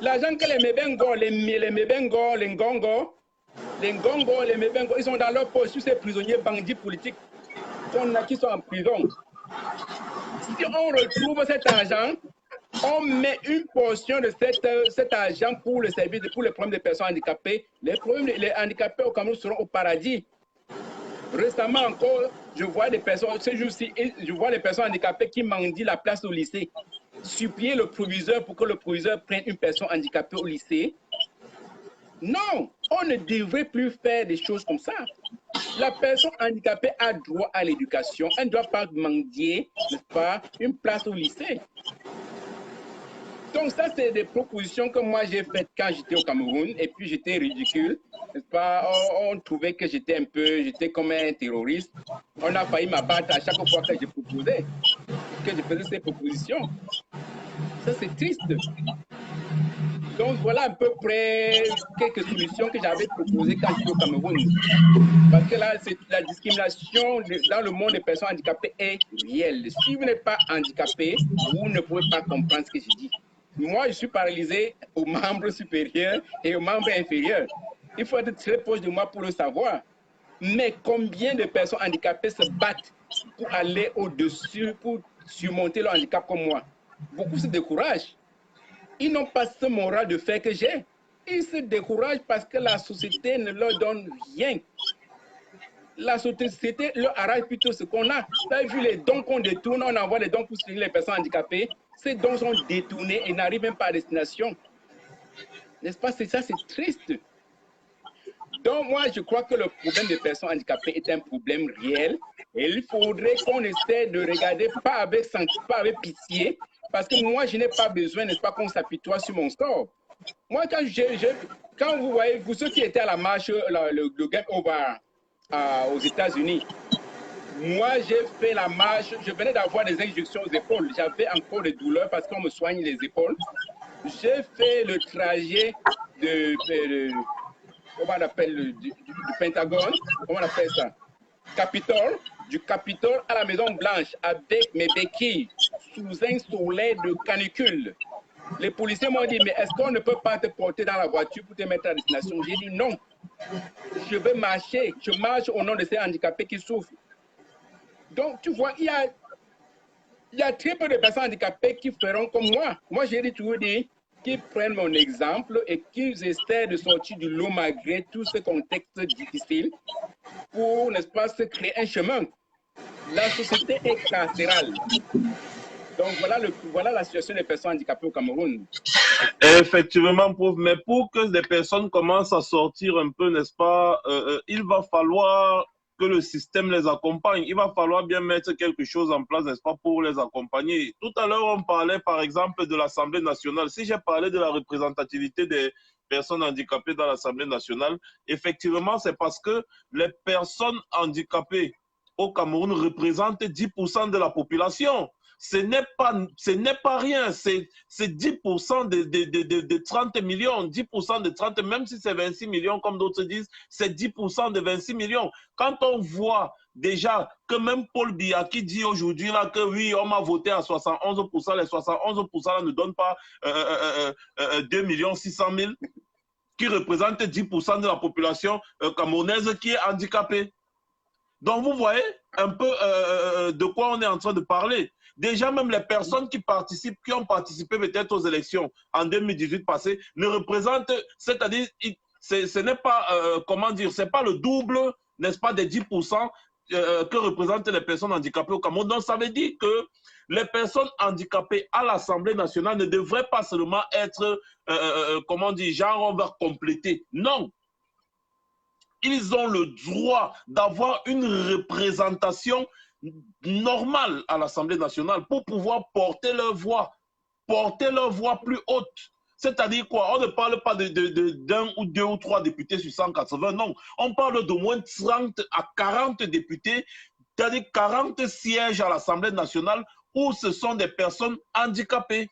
Speaker 2: L'argent que les Mebengo, les Mebengo, les Ngongo, les Mebengo, ils sont dans leur poche sur ces prisonniers bandits politiques qui sont en prison. Si on retrouve cet argent, on met une portion de cet argent pour le service, pour les problèmes des personnes handicapées. Les handicapés au Cameroun seront au paradis. Récemment encore, je vois des personnes, ce jour-ci, je vois des personnes handicapées qui mendient la place au lycée. Supplier le proviseur pour que le proviseur prenne une personne handicapée au lycée. Non, on ne devrait plus faire des choses comme ça. La personne handicapée a droit à l'éducation. Elle ne doit pas mendier, n'est-ce pas, une place au lycée. Donc ça, c'est des propositions que moi j'ai faites quand j'étais au Cameroun et puis j'étais ridicule, n'est-ce pas? On trouvait que j'étais comme un terroriste. On a failli m'abattre à chaque fois que je proposais, que je faisais ces propositions. Ça, c'est triste. Donc voilà à peu près quelques solutions que j'avais proposées quand j'étais au Cameroun. Parce que là, la discrimination dans le monde des personnes handicapées est réelle. Si vous n'êtes pas handicapé, vous ne pouvez pas comprendre ce que je dis. Moi, je suis paralysé aux membres supérieurs et aux membres inférieurs. Il faut être très proche de moi pour le savoir. Mais combien de personnes handicapées se battent pour aller au-dessus, pour surmonter leur handicap comme moi? Beaucoup se découragent. Ils n'ont pas ce moral de faire que j'ai. Ils se découragent parce que la société ne leur donne rien. La société leur arrache plutôt ce qu'on a. Vous avez vu les dons qu'on détourne, on envoie les dons pour soutenir les personnes handicapées. Ces dons sont détournés et n'arrivent même pas à destination. N'est-ce pas? C'est ça, c'est triste. Donc moi, je crois que le problème des personnes handicapées est un problème réel. Et il faudrait qu'on essaie de regarder, pas avec pitié, parce que moi, je n'ai pas besoin, n'est-ce pas, qu'on s'apitoie sur mon sort. Moi, quand vous voyez, vous ceux qui étaient à la marche, le Game Over aux États-Unis, moi, j'ai fait la marche, je venais d'avoir des injections aux épaules. J'avais encore des douleurs parce qu'on me soigne les épaules. J'ai fait le trajet comment on appelle, du Pentagone, comment on appelle ça, Capitole, du Capitole à la Maison Blanche avec mes béquilles sous un soleil de canicule. Les policiers m'ont dit, mais est-ce qu'on ne peut pas te porter dans la voiture pour te mettre à destination? J'ai dit non. Je veux marcher. Je marche au nom de ces handicapés qui souffrent. Donc, tu vois, il y a très peu de personnes handicapées qui feront comme moi. Moi, j'ai toujours dit qu'ils prennent mon exemple et qu'ils essaient de sortir du lot malgré tout ce contexte difficile pour, n'est-ce pas, se créer un chemin. La société est carcérale. Donc, voilà la situation des personnes handicapées au Cameroun.
Speaker 1: Effectivement, pauvre, mais pour que les personnes commencent à sortir un peu, n'est-ce pas, il va falloir que le système les accompagne. Il va falloir bien mettre quelque chose en place, n'est-ce pas, pour les accompagner. Tout à l'heure, on parlait, par exemple, de l'Assemblée nationale. Si j'ai parlé de la représentativité des personnes handicapées dans l'Assemblée nationale, effectivement, c'est parce que les personnes handicapées au Cameroun représentent 10% de la population. Ce n'est pas rien, c'est 10% de 30 millions, 10% de 30, même si c'est 26 millions comme d'autres disent, c'est 10% de 26 millions. Quand on voit déjà que même Paul Biya qui dit aujourd'hui là que oui, on m'a voté à 71%, les 71% là ne donnent pas 2 600 000, qui représentent 10% de la population camerounaise qui est handicapée. Donc vous voyez un peu de quoi on est en train de parler. Déjà, même les personnes qui ont participé peut-être aux élections en 2018 passé, ne représentent, c'est-à-dire, ce n'est pas, comment dire, c'est pas le double, n'est-ce pas, des 10% que représentent les personnes handicapées au Cameroun. Donc, ça veut dire que les personnes handicapées à l'Assemblée nationale ne devraient pas seulement être, comment dire, genre, on va compléter. Non. Ils ont le droit d'avoir une représentation normale à l'Assemblée nationale pour pouvoir porter leur voix plus haute. C'est-à-dire quoi? On ne parle pas d'un ou deux ou trois députés sur 180, non. On parle d'au moins 30 à 40 députés, c'est-à-dire 40 sièges à l'Assemblée nationale où ce sont des personnes handicapées.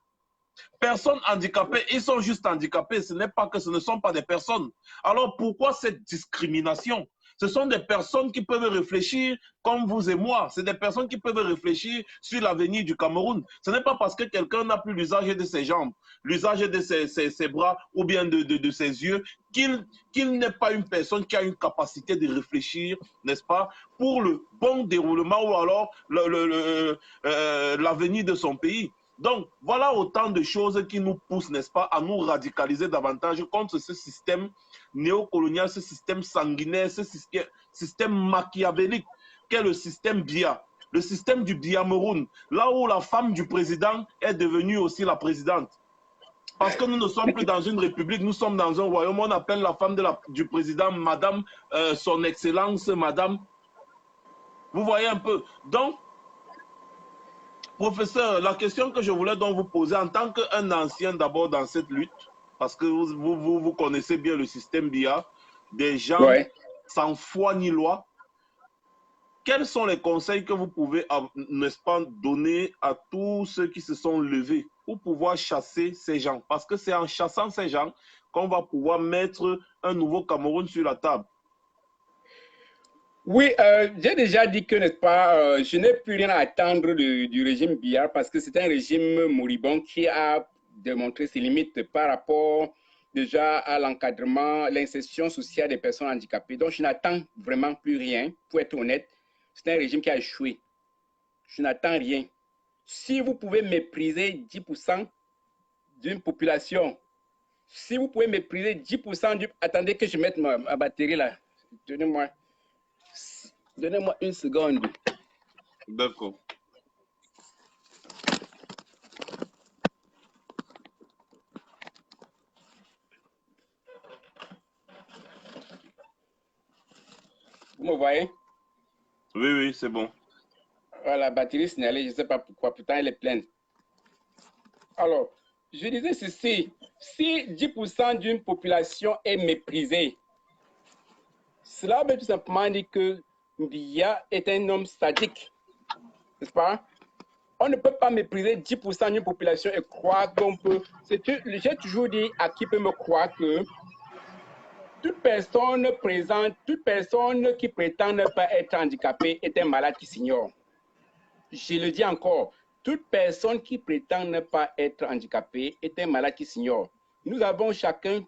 Speaker 1: Personnes handicapées, ils sont juste handicapés, ce n'est pas que ce ne sont pas des personnes. Alors pourquoi cette discrimination? Ce sont des personnes qui peuvent réfléchir comme vous et moi. C'est des personnes qui peuvent réfléchir sur l'avenir du Cameroun. Ce n'est pas parce que quelqu'un n'a plus l'usage de ses jambes, l'usage de ses bras ou bien de ses yeux, qu'il n'est pas une personne qui a une capacité de réfléchir, n'est-ce pas, pour le bon déroulement ou alors l'avenir de son pays. Donc, voilà autant de choses qui nous poussent, n'est-ce pas, à nous radicaliser davantage contre ce système néocolonial, ce système sanguinaire, ce système machiavélique qu'est le système Biya, le système du Biyameroun, là où la femme du président est devenue aussi la présidente. Parce que nous ne sommes plus dans une république, nous sommes dans un royaume. On appelle la femme du président Madame, son Excellence, Madame. Vous voyez un peu. Donc, professeur, la question que je voulais donc vous poser en tant qu'un ancien d'abord dans cette lutte, parce que vous connaissez bien le système Biya, des gens sans foi ni loi, quels sont les conseils que vous pouvez, n'est-ce pas, donner à tous ceux qui se sont levés pour pouvoir chasser ces gens? Parce que c'est en chassant ces gens qu'on va pouvoir mettre un nouveau Cameroun sur la table.
Speaker 2: Oui, j'ai déjà dit que, n'est-ce pas, je n'ai plus rien à attendre du régime Biya parce que c'est un régime moribond qui a démontré ses limites par rapport déjà à l'encadrement, l'insertion sociale des personnes handicapées. Donc, je n'attends vraiment plus rien, pour être honnête. C'est un régime qui a échoué. Je n'attends rien. Si vous pouvez mépriser 10% d'une population, si vous pouvez mépriser 10% du... Attendez que je mette ma batterie là. Donnez-moi une seconde.
Speaker 1: D'accord.
Speaker 2: Vous me voyez?
Speaker 1: Oui, oui, c'est bon.
Speaker 2: La batterie signalée, je ne sais pas pourquoi, pourtant elle est pleine. Alors, je disais ceci, si 10% d'une population est méprisée, cela veut tout simplement dire que Biya est un homme sadique, n'est-ce pas? On ne peut pas mépriser 10% d'une population et croire qu'on peut... J'ai toujours dit à qui peut me croire que toute personne présente, toute personne qui prétend ne pas être handicapée est un malade qui s'ignore. Je le dis encore, toute personne qui prétend ne pas être handicapée est un malade qui s'ignore. Nous avons chacun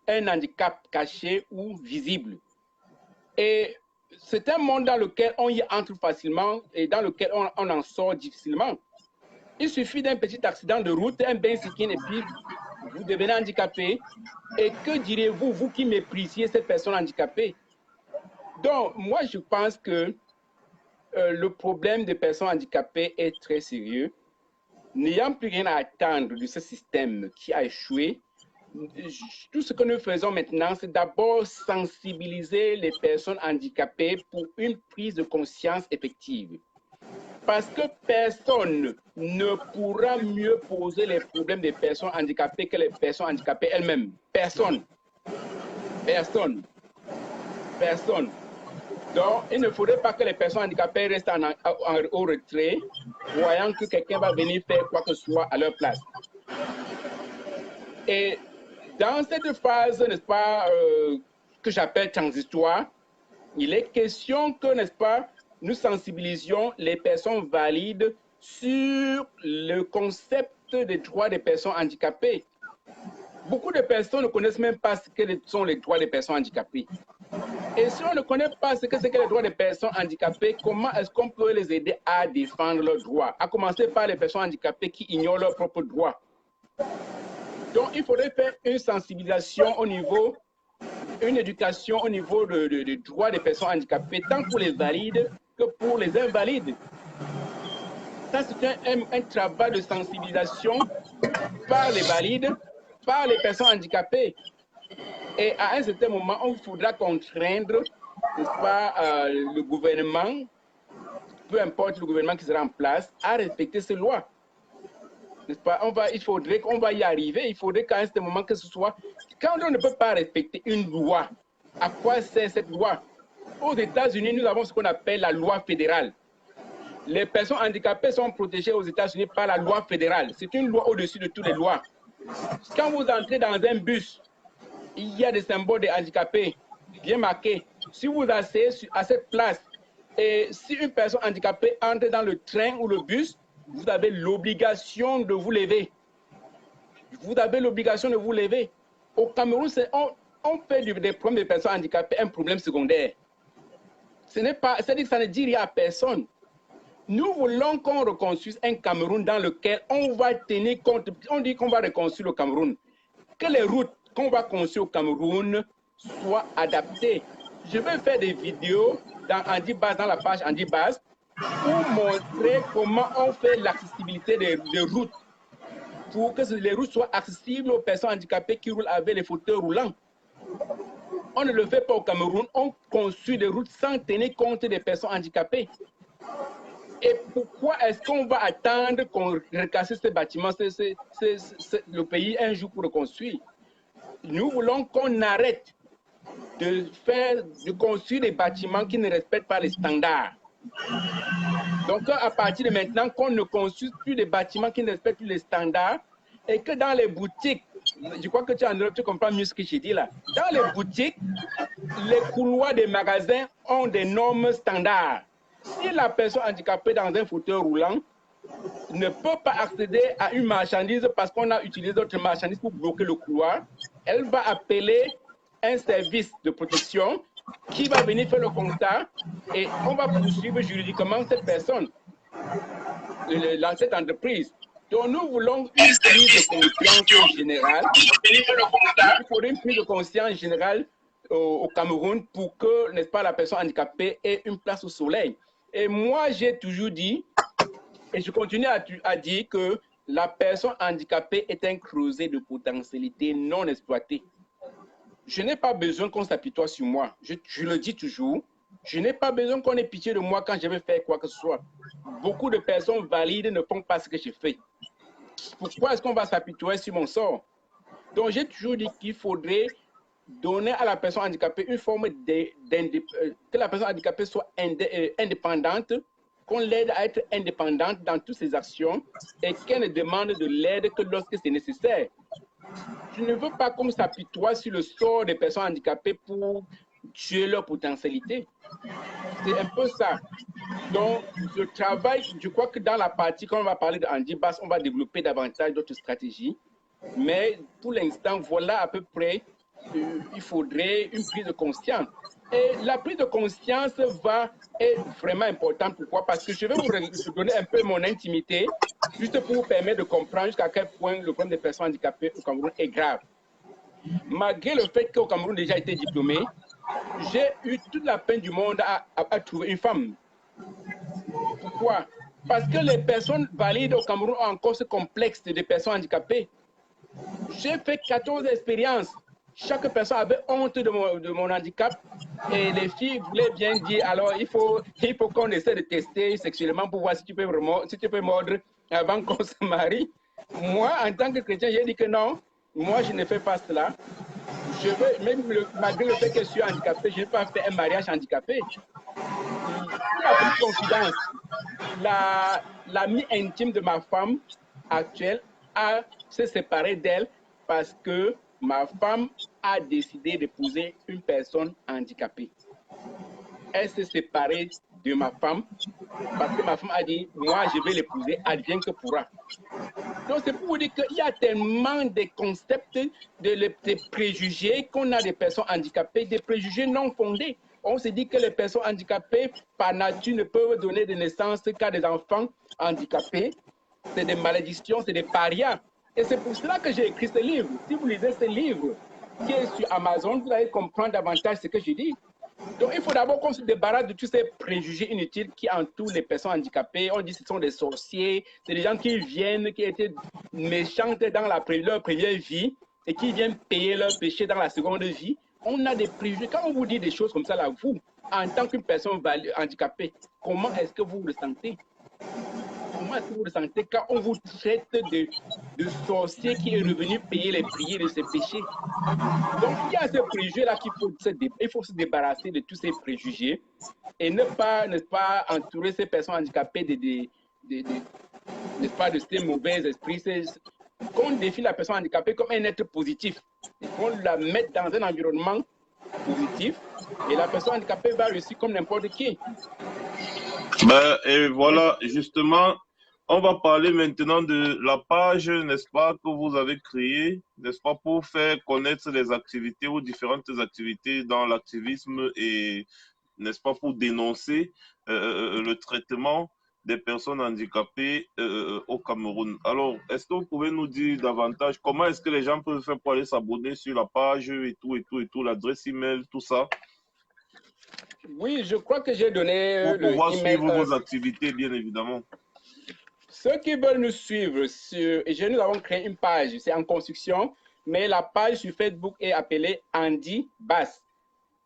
Speaker 2: un handicap caché ou visible. Et c'est un monde dans lequel on y entre facilement et dans lequel on en sort difficilement. Il suffit d'un petit accident de route, un bain sikin, et puis vous devenez handicapé. Et que direz-vous, vous qui méprisiez cette personne handicapée? Donc, moi, je pense que le problème des personnes handicapées est très sérieux. N'ayant plus rien à attendre de ce système qui a échoué, tout ce que nous faisons maintenant, c'est d'abord sensibiliser les personnes handicapées pour une prise de conscience effective. Parce que personne ne pourra mieux poser les problèmes des personnes handicapées que les personnes handicapées elles-mêmes. Personne. Personne. Personne. Donc, il ne faudrait pas que les personnes handicapées restent au retrait, voyant que quelqu'un va venir faire quoi que ce soit à leur place. Et dans cette phase, n'est-ce pas, que j'appelle transitoire, il est question que, n'est-ce pas, nous sensibilisions les personnes valides sur le concept des droits des personnes handicapées. Beaucoup de personnes ne connaissent même pas ce que sont les droits des personnes handicapées. Et si on ne connaît pas ce que c'est que les droits des personnes handicapées, comment est-ce qu'on peut les aider à défendre leurs droits? À commencer par les personnes handicapées qui ignorent leurs propres droits. Donc, il faudrait faire une sensibilisation au niveau, une éducation au niveau des droits des personnes handicapées, tant pour les valides que pour les invalides. Ça, c'est un travail de sensibilisation par les valides, par les personnes handicapées. Et à un certain moment, on faudra contraindre, n'est-ce pas, le gouvernement, peu importe le gouvernement qui sera en place, à respecter ces lois. N'est-ce pas? Il faudrait qu'on va y arriver. Il faudrait qu'à un certain moment que ce soit... Quand on ne peut pas respecter une loi, à quoi sert cette loi? Aux États-Unis, nous avons ce qu'on appelle la loi fédérale. Les personnes handicapées sont protégées aux États-Unis par la loi fédérale. C'est une loi au-dessus de toutes les lois. Quand vous entrez dans un bus, il y a des symboles des handicapés bien marqués. Si vous asseyez à cette place et si une personne handicapée entre dans le train ou le bus, vous avez l'obligation de vous lever. Vous avez l'obligation de vous lever. Au Cameroun, on fait des problèmes des personnes handicapées un problème secondaire. Ce n'est pas, c'est-à-dire que ça ne dit rien à personne. Nous voulons qu'on reconstruise un Cameroun dans lequel on va tenir compte, on dit qu'on va reconstruire le Cameroun, que les routes qu'on va construire au Cameroun soient adaptées. Je vais faire des vidéos dans Handibase, dans la page Handibase, pour montrer comment on fait l'accessibilité des routes, pour que les routes soient accessibles aux personnes handicapées qui roulent avec les fauteuils roulants. On ne le fait pas au Cameroun, on construit des routes sans tenir compte des personnes handicapées. Et pourquoi est-ce qu'on va attendre qu'on recasse ces bâtiments, le pays un jour pour reconstruire? Nous voulons qu'on arrête de construire des bâtiments qui ne respectent pas les standards. Donc, à partir de maintenant, qu'on ne construise plus des bâtiments qui ne respectent plus les standards et que dans les boutiques, je crois que tu comprends mieux ce que j'ai dit là. Dans les boutiques, les couloirs des magasins ont des normes standards. Si la personne handicapée dans un fauteuil roulant ne peut pas accéder à une marchandise parce qu'on a utilisé d'autres marchandises pour bloquer le couloir, elle va appeler un service de protection qui va venir faire le constat et on va poursuivre juridiquement cette personne, cette entreprise. Donc nous voulons une prise de conscience générale. Il faudrait une prise de conscience générale au Cameroun pour que, n'est-ce pas, la personne handicapée ait une place au soleil. Et moi, j'ai toujours dit, et je continue à dire que la personne handicapée est un creuset de potentialité non exploitée. Je n'ai pas besoin qu'on s'apitoie sur moi. Je le dis toujours. Je n'ai pas besoin qu'on ait pitié de moi quand je vais faire quoi que ce soit. Beaucoup de personnes valides ne font pas ce que je fais. Pourquoi est-ce qu'on va s'apitoyer sur mon sort? Donc, j'ai toujours dit qu'il faudrait donner à la personne handicapée une forme que la personne handicapée soit indépendante, qu'on l'aide à être indépendante dans toutes ses actions et qu'elle ne demande de l'aide que lorsque c'est nécessaire. Je ne veux pas qu'on s'apitoie sur le sort des personnes handicapées pour tuer leur potentialité. C'est un peu ça. Donc, le travail, je crois que dans la partie, quand on va parler de Handibase, on va développer davantage d'autres stratégies. Mais pour l'instant, voilà à peu près, il faudrait une prise de conscience. Et la prise de conscience est vraiment importante. Pourquoi? Parce que je vais vous donner un peu mon intimité, juste pour vous permettre de comprendre jusqu'à quel point le problème des personnes handicapées au Cameroun est grave. Malgré le fait qu'au Cameroun déjà été diplômé, j'ai eu toute la peine du monde à trouver une femme. Pourquoi? Parce que les personnes valides au Cameroun ont encore ce complexe des personnes handicapées. J'ai fait 14 expériences. Chaque personne avait honte de mon handicap et les filles voulaient bien dire alors il faut qu'on essaie de tester sexuellement pour voir si tu peux mordre avant qu'on se marie. Moi, en tant que chrétien, j'ai dit que non, moi je ne fais pas cela. Je veux, même malgré le fait que je suis handicapé, je ne vais pas faire un mariage handicapé. La petite confidence, l'amie intime de ma femme actuelle a se séparé d'elle parce que ma femme a décidé d'épouser une personne handicapée. Elle s'est séparée de ma femme parce que ma femme a dit, moi je vais l'épouser, advienne que pourra. Donc c'est pour vous dire qu'il y a tellement de concepts, des préjugés qu'on a des personnes handicapées, des préjugés non fondés. On se dit que les personnes handicapées, par nature, ne peuvent donner de naissance qu'à des enfants handicapés. C'est des malédictions, c'est des parias. Et c'est pour cela que j'ai écrit ce livre. Si vous lisez ce livre qui est sur Amazon, vous allez comprendre davantage ce que je dis. Donc, il faut d'abord qu'on se débarrasse de tous ces préjugés inutiles qui entourent les personnes handicapées. On dit que ce sont des sorciers, c'est des gens qui viennent, qui étaient méchantes dans leur première vie et qui viennent payer leurs péchés dans la seconde vie. On a des préjugés. Quand on vous dit des choses comme ça, là, vous, en tant qu'une personne handicapée, comment est-ce que vous le sentez? Comment est-ce que vous le sentez quand on vous traite de sorcier qui est revenu payer les prières de ses péchés? Donc, il y a ce préjugé-là il faut se débarrasser de tous ces préjugés et ne pas entourer ces personnes handicapées de ces mauvais esprits. Qu'on défie la personne handicapée comme un être positif et qu'on la mette dans un environnement positif et la personne handicapée va réussir comme n'importe qui.
Speaker 1: Et voilà, justement, on va parler maintenant de la page, n'est-ce pas, que vous avez créée, n'est-ce pas, pour faire connaître les activités ou différentes activités dans l'activisme et, n'est-ce pas, pour dénoncer le traitement des personnes handicapées au Cameroun. Alors, est-ce que vous pouvez nous dire davantage comment est-ce que les gens peuvent faire pour aller s'abonner sur la page et tout, l'adresse email, tout ça?
Speaker 2: Oui, je crois que j'ai donné
Speaker 1: Pour
Speaker 2: le
Speaker 1: pouvoir
Speaker 2: email.
Speaker 1: suivre vos activités, bien évidemment.
Speaker 2: Ceux qui veulent nous suivre nous avons créé une page, c'est en construction, mais la page sur Facebook est appelée Andy Bass.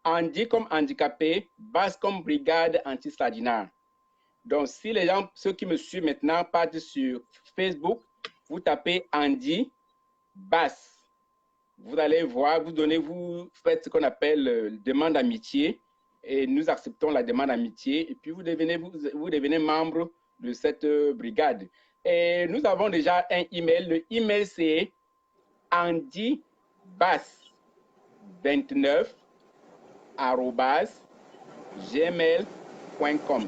Speaker 2: Andy comme handicapé, Bass comme brigade anti-sladinard. Donc, si les gens, ceux qui me suivent maintenant, partent sur Facebook, vous tapez Andy Bass. Vous allez voir, vous faites ce qu'on appelle demande d'amitié et nous acceptons la demande d'amitié et puis vous devenez membre de cette brigade. Et nous avons déjà un email. Le email, c'est andybass29@gmail.com.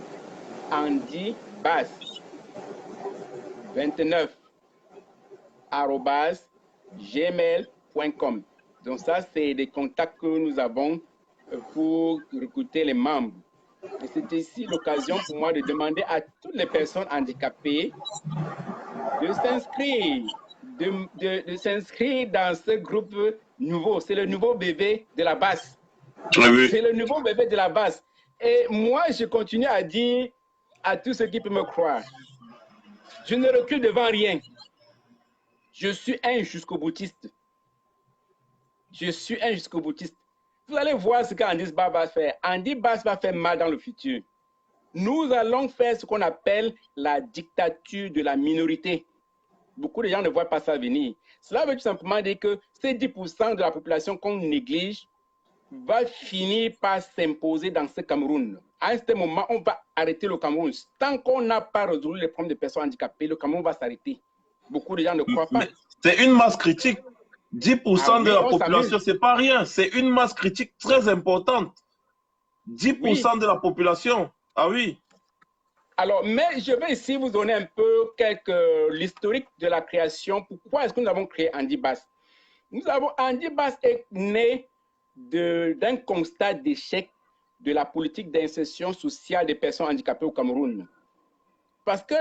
Speaker 2: andybass29@gmail.com. Donc ça, c'est des contacts que nous avons pour recruter les membres. Et c'est ici l'occasion pour moi de demander à toutes les personnes handicapées de s'inscrire, de s'inscrire dans ce groupe nouveau. C'est le nouveau bébé de la basse. Oui. C'est le nouveau bébé de la basse. Et moi, je continue à dire à tous ceux qui peuvent me croire, je ne recule devant rien. Je suis un jusqu'au boutiste. Je suis un jusqu'au boutiste. Vous allez voir ce qu'Andy Bass va faire. Andy Bass va faire mal dans le futur. Nous allons faire ce qu'on appelle la dictature de la minorité. Beaucoup de gens ne voient pas ça venir. Cela veut tout simplement dire que ces 10% de la population qu'on néglige va finir par s'imposer dans ce Cameroun. À ce moment, on va arrêter le Cameroun. Tant qu'on n'a pas résolu les problèmes des personnes handicapées, le Cameroun va s'arrêter. Beaucoup de gens ne croient pas.
Speaker 1: C'est une masse critique. 10% de la population, ce n'est pas rien. C'est une masse critique très importante. 10% de la population. Ah oui.
Speaker 2: Alors, mais je vais ici vous donner un peu l'historique de la création. Pourquoi est-ce que nous avons créé Andy Bass? Andy Bass est né d'un constat d'échec de la politique d'insertion sociale des personnes handicapées au Cameroun. Parce que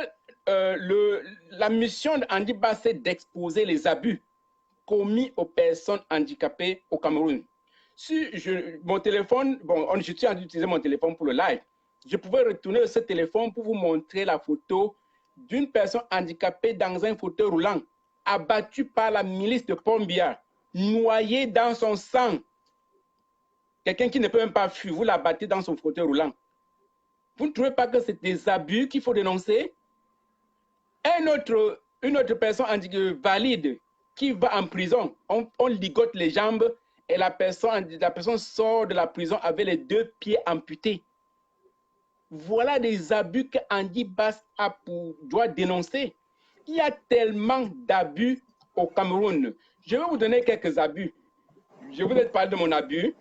Speaker 2: la mission d'Andy Bass, c'est d'exposer les abus commis aux personnes handicapées au Cameroun. Si mon téléphone, je suis en train d'utiliser mon téléphone pour le live, je pouvais retourner ce téléphone pour vous montrer la photo d'une personne handicapée dans un fauteuil roulant, abattue par la milice de Paul Biya, noyée dans son sang. Quelqu'un qui ne peut même pas fuir, vous l'abattez dans son fauteuil roulant. Vous ne trouvez pas que c'est des abus qu'il faut dénoncer? Une autre personne valide qui va en prison, on ligote les jambes et la personne sort de la prison avec les 2 pieds amputés. Voilà des abus que Andy Bass doit dénoncer. Il y a tellement d'abus au Cameroun. Je vais vous donner quelques abus. Je vous ai parlé de mon abus.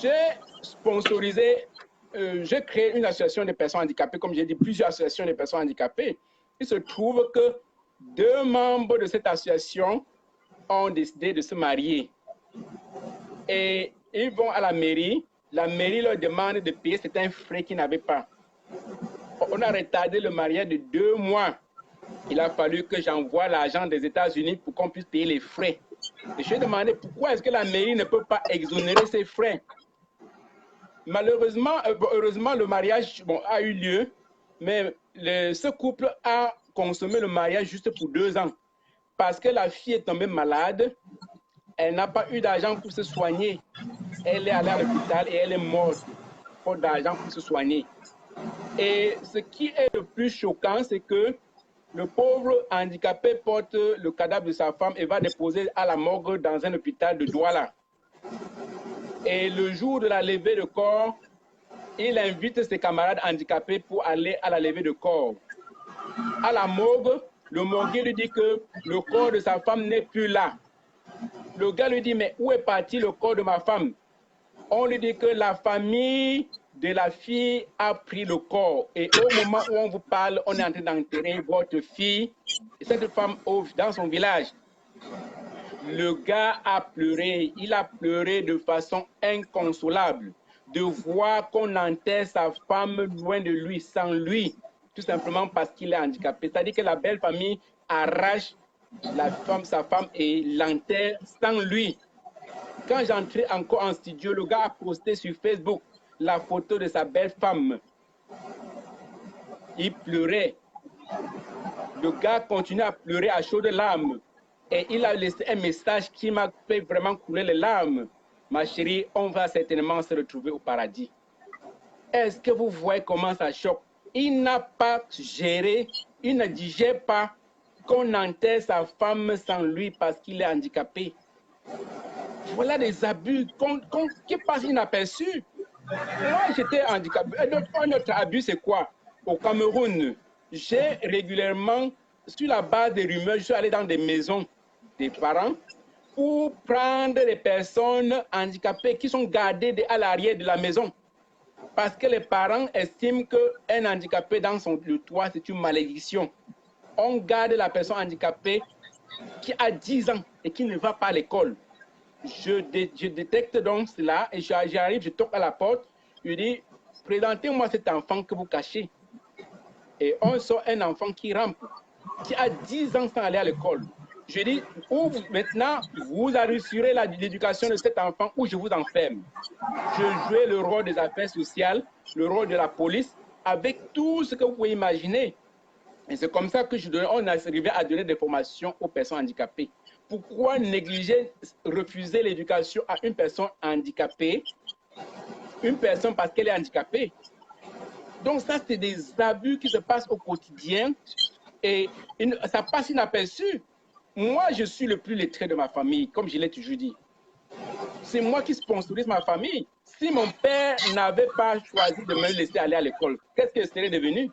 Speaker 2: J'ai sponsorisé, j'ai créé une association de personnes handicapées, comme j'ai dit, plusieurs associations de personnes handicapées. Il se trouve que 2 membres de cette association ont décidé de se marier. Et ils vont à la mairie leur demande de payer certains frais qu'ils n'avaient pas. On a retardé le mariage de 2 mois. Il a fallu que j'envoie l'argent des États-Unis pour qu'on puisse payer les frais. Et je lui ai demandé pourquoi est-ce que la mairie ne peut pas exonérer ces frais. Malheureusement, heureusement, le mariage a eu lieu, mais ce couple a consommé le mariage juste pour 2 ans. Parce que la fille est tombée malade, elle n'a pas eu d'argent pour se soigner. Elle est allée à l'hôpital et elle est morte, faute d'argent pour se soigner. Et ce qui est le plus choquant, c'est que le pauvre handicapé porte le cadavre de sa femme et va déposer à la morgue dans un hôpital de Douala. Et le jour de la levée de corps, il invite ses camarades handicapés pour aller à la levée de corps. À la morgue, le morguier lui dit que le corps de sa femme n'est plus là. Le gars lui dit, mais où est parti le corps de ma femme? On lui dit que la famille de la fille a pris le corps. Et au moment où on vous parle, on est en train d'enterrer votre fille, et cette femme dans son village. Le gars a pleuré. Il a pleuré de façon inconsolable de voir qu'on enterre sa femme loin de lui, sans lui. tout simplement parce qu'il est handicapé. C'est-à-dire que la belle famille arrache la femme, sa femme et l'enterre sans lui. Quand j'entrais encore en studio, le gars a posté sur Facebook la photo de sa belle femme. Il pleurait. Le gars continue à pleurer à chaudes larmes. Et il a laissé un message qui m'a fait vraiment couler les larmes. Ma chérie, on va certainement se retrouver au paradis. Est-ce que vous voyez comment ça choque? Il n'a pas géré, il ne digère pas qu'on enterre sa femme sans lui parce qu'il est handicapé. Voilà des abus qui passent inaperçus. Moi, j'étais handicapé. Un autre abus, c'est quoi? Au Cameroun, j'ai régulièrement, sur la base des rumeurs, je suis allé dans des maisons des parents pour prendre des personnes handicapées qui sont gardées à l'arrière de la maison. Parce que les parents estiment qu'un handicapé dans le toit, c'est une malédiction. On garde la personne handicapée qui a 10 ans et qui ne va pas à l'école. Je détecte donc cela et j'arrive, je toque à la porte, je dis, présentez-moi cet enfant que vous cachez. Et on sort un enfant qui rampe, qui a 10 ans sans aller à l'école. Je dis, maintenant, vous assurez l'éducation de cet enfant ou je vous enferme. Je jouais le rôle des affaires sociales, le rôle de la police, avec tout ce que vous pouvez imaginer. Et c'est comme ça que on a arrivé à donner des formations aux personnes handicapées. Pourquoi négliger, refuser l'éducation à une personne handicapée, une personne parce qu'elle est handicapée? Donc ça, c'est des abus qui se passent au quotidien et ça passe inaperçu. Moi, je suis le plus lettré de ma famille, comme je l'ai toujours dit. C'est moi qui sponsorise ma famille. Si mon père n'avait pas choisi de me laisser aller à l'école, qu'est-ce que je serais devenu?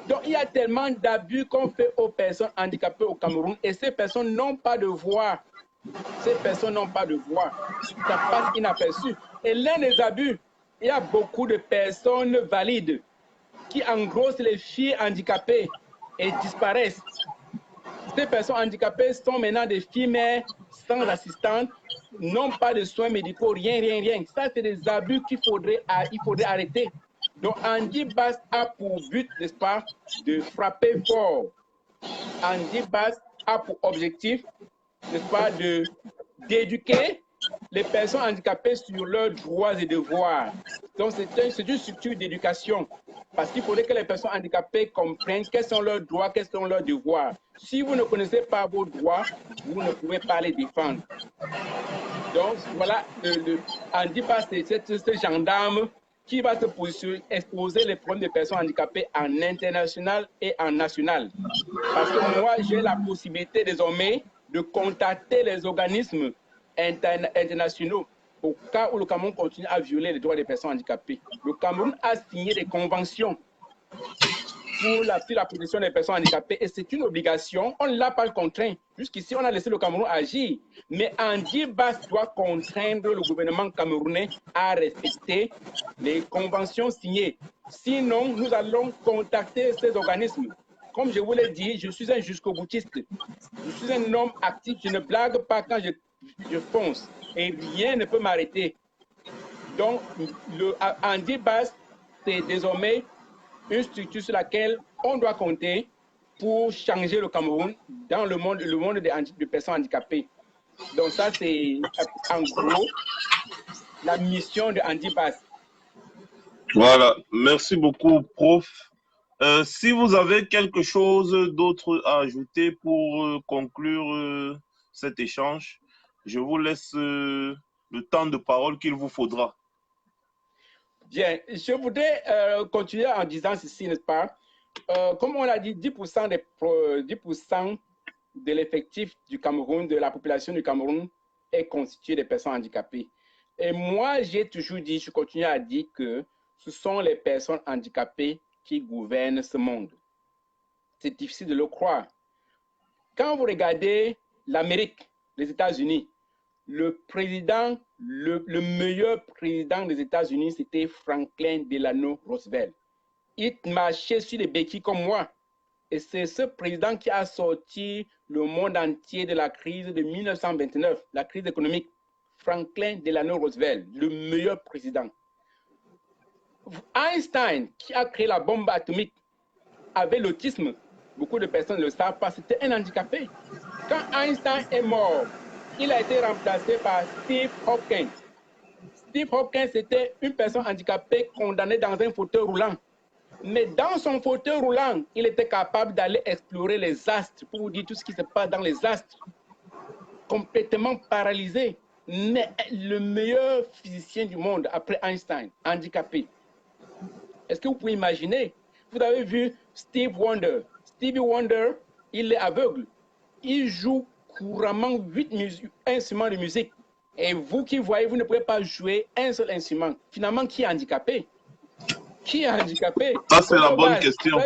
Speaker 2: Donc, il y a tellement d'abus qu'on fait aux personnes handicapées au Cameroun et ces personnes n'ont pas de voix. Ces personnes n'ont pas de voix. Ça passe inaperçu. Et l'un des abus, il y a beaucoup de personnes valides qui engrossent les filles handicapées et disparaissent. Ces personnes handicapées sont maintenant des filles mères sans assistante, n'ont pas de soins médicaux, rien. Ça, c'est des abus qu'il faudrait arrêter. Donc, Andy Bass a pour but, n'est-ce pas, de frapper fort. Andy Bass a pour objectif, n'est-ce pas, d'éduquer les personnes handicapées sur leurs droits et devoirs. Donc, c'est une structure d'éducation. Parce qu'il faudrait que les personnes handicapées comprennent quels sont leurs droits, quels sont leurs devoirs. Si vous ne connaissez pas vos droits, vous ne pouvez pas les défendre. Donc, voilà, Andy Bass, c'est ce gendarme qui va se positionner, exposer les problèmes des personnes handicapées en international et en national. Parce que moi, j'ai la possibilité désormais de contacter les organismes internationaux au cas où le Cameroun continue à violer les droits des personnes handicapées. Le Cameroun a signé des conventions sur la protection des personnes handicapées et c'est une obligation. On ne l'a pas contraint. Jusqu'ici, on a laissé le Cameroun agir. Mais Andy Bass doit contraindre le gouvernement camerounais à respecter les conventions signées. Sinon, nous allons contacter ces organismes. Comme je vous l'ai dit, je suis un jusqu'au-boutiste. Je suis un homme actif. Je ne blague pas quand je fonce. Et rien ne peut m'arrêter. Donc, Andy Bass, c'est désormais une structure sur laquelle on doit compter pour changer le Cameroun dans le monde des personnes handicapées. Donc ça, c'est en gros la mission de Andy Bass.
Speaker 1: Voilà, merci beaucoup, prof. Si vous avez quelque chose d'autre à ajouter pour conclure cet échange, je vous laisse le temps de parole qu'il vous faudra.
Speaker 2: Bien, je voudrais continuer en disant ceci, n'est-ce pas? Comme on l'a dit, 10% de l'effectif du Cameroun, de la population du Cameroun, est constituée de personnes handicapées. Et moi, j'ai toujours dit, je continue à dire que ce sont les personnes handicapées qui gouvernent ce monde. C'est difficile de le croire. Quand vous regardez l'Amérique, les États-Unis, le meilleur président des États-Unis, c'était Franklin Delano Roosevelt. Il marchait sur les béquilles comme moi. Et c'est ce président qui a sorti le monde entier de la crise de 1929, la crise économique. Franklin Delano Roosevelt, le meilleur président. Einstein, qui a créé la bombe atomique, avait l'autisme. Beaucoup de personnes ne le savent pas, c'était un handicapé. Quand Einstein est mort, il a été remplacé par Steve Hopkins. Steve Hopkins, c'était une personne handicapée condamnée dans un fauteuil roulant. Mais dans son fauteuil roulant, il était capable d'aller explorer les astres pour vous dire tout ce qui se passe dans les astres. Complètement paralysé. Mais le meilleur physicien du monde après Einstein, handicapé. Est-ce que vous pouvez imaginer? Vous avez vu Stevie Wonder. Stevie Wonder, il est aveugle. Il joue couramment 8 instruments de musique. Et vous qui voyez, vous ne pouvez pas jouer un seul instrument. Finalement, qui est handicapé? Qui est handicapé?
Speaker 1: Ça, c'est la bonne question.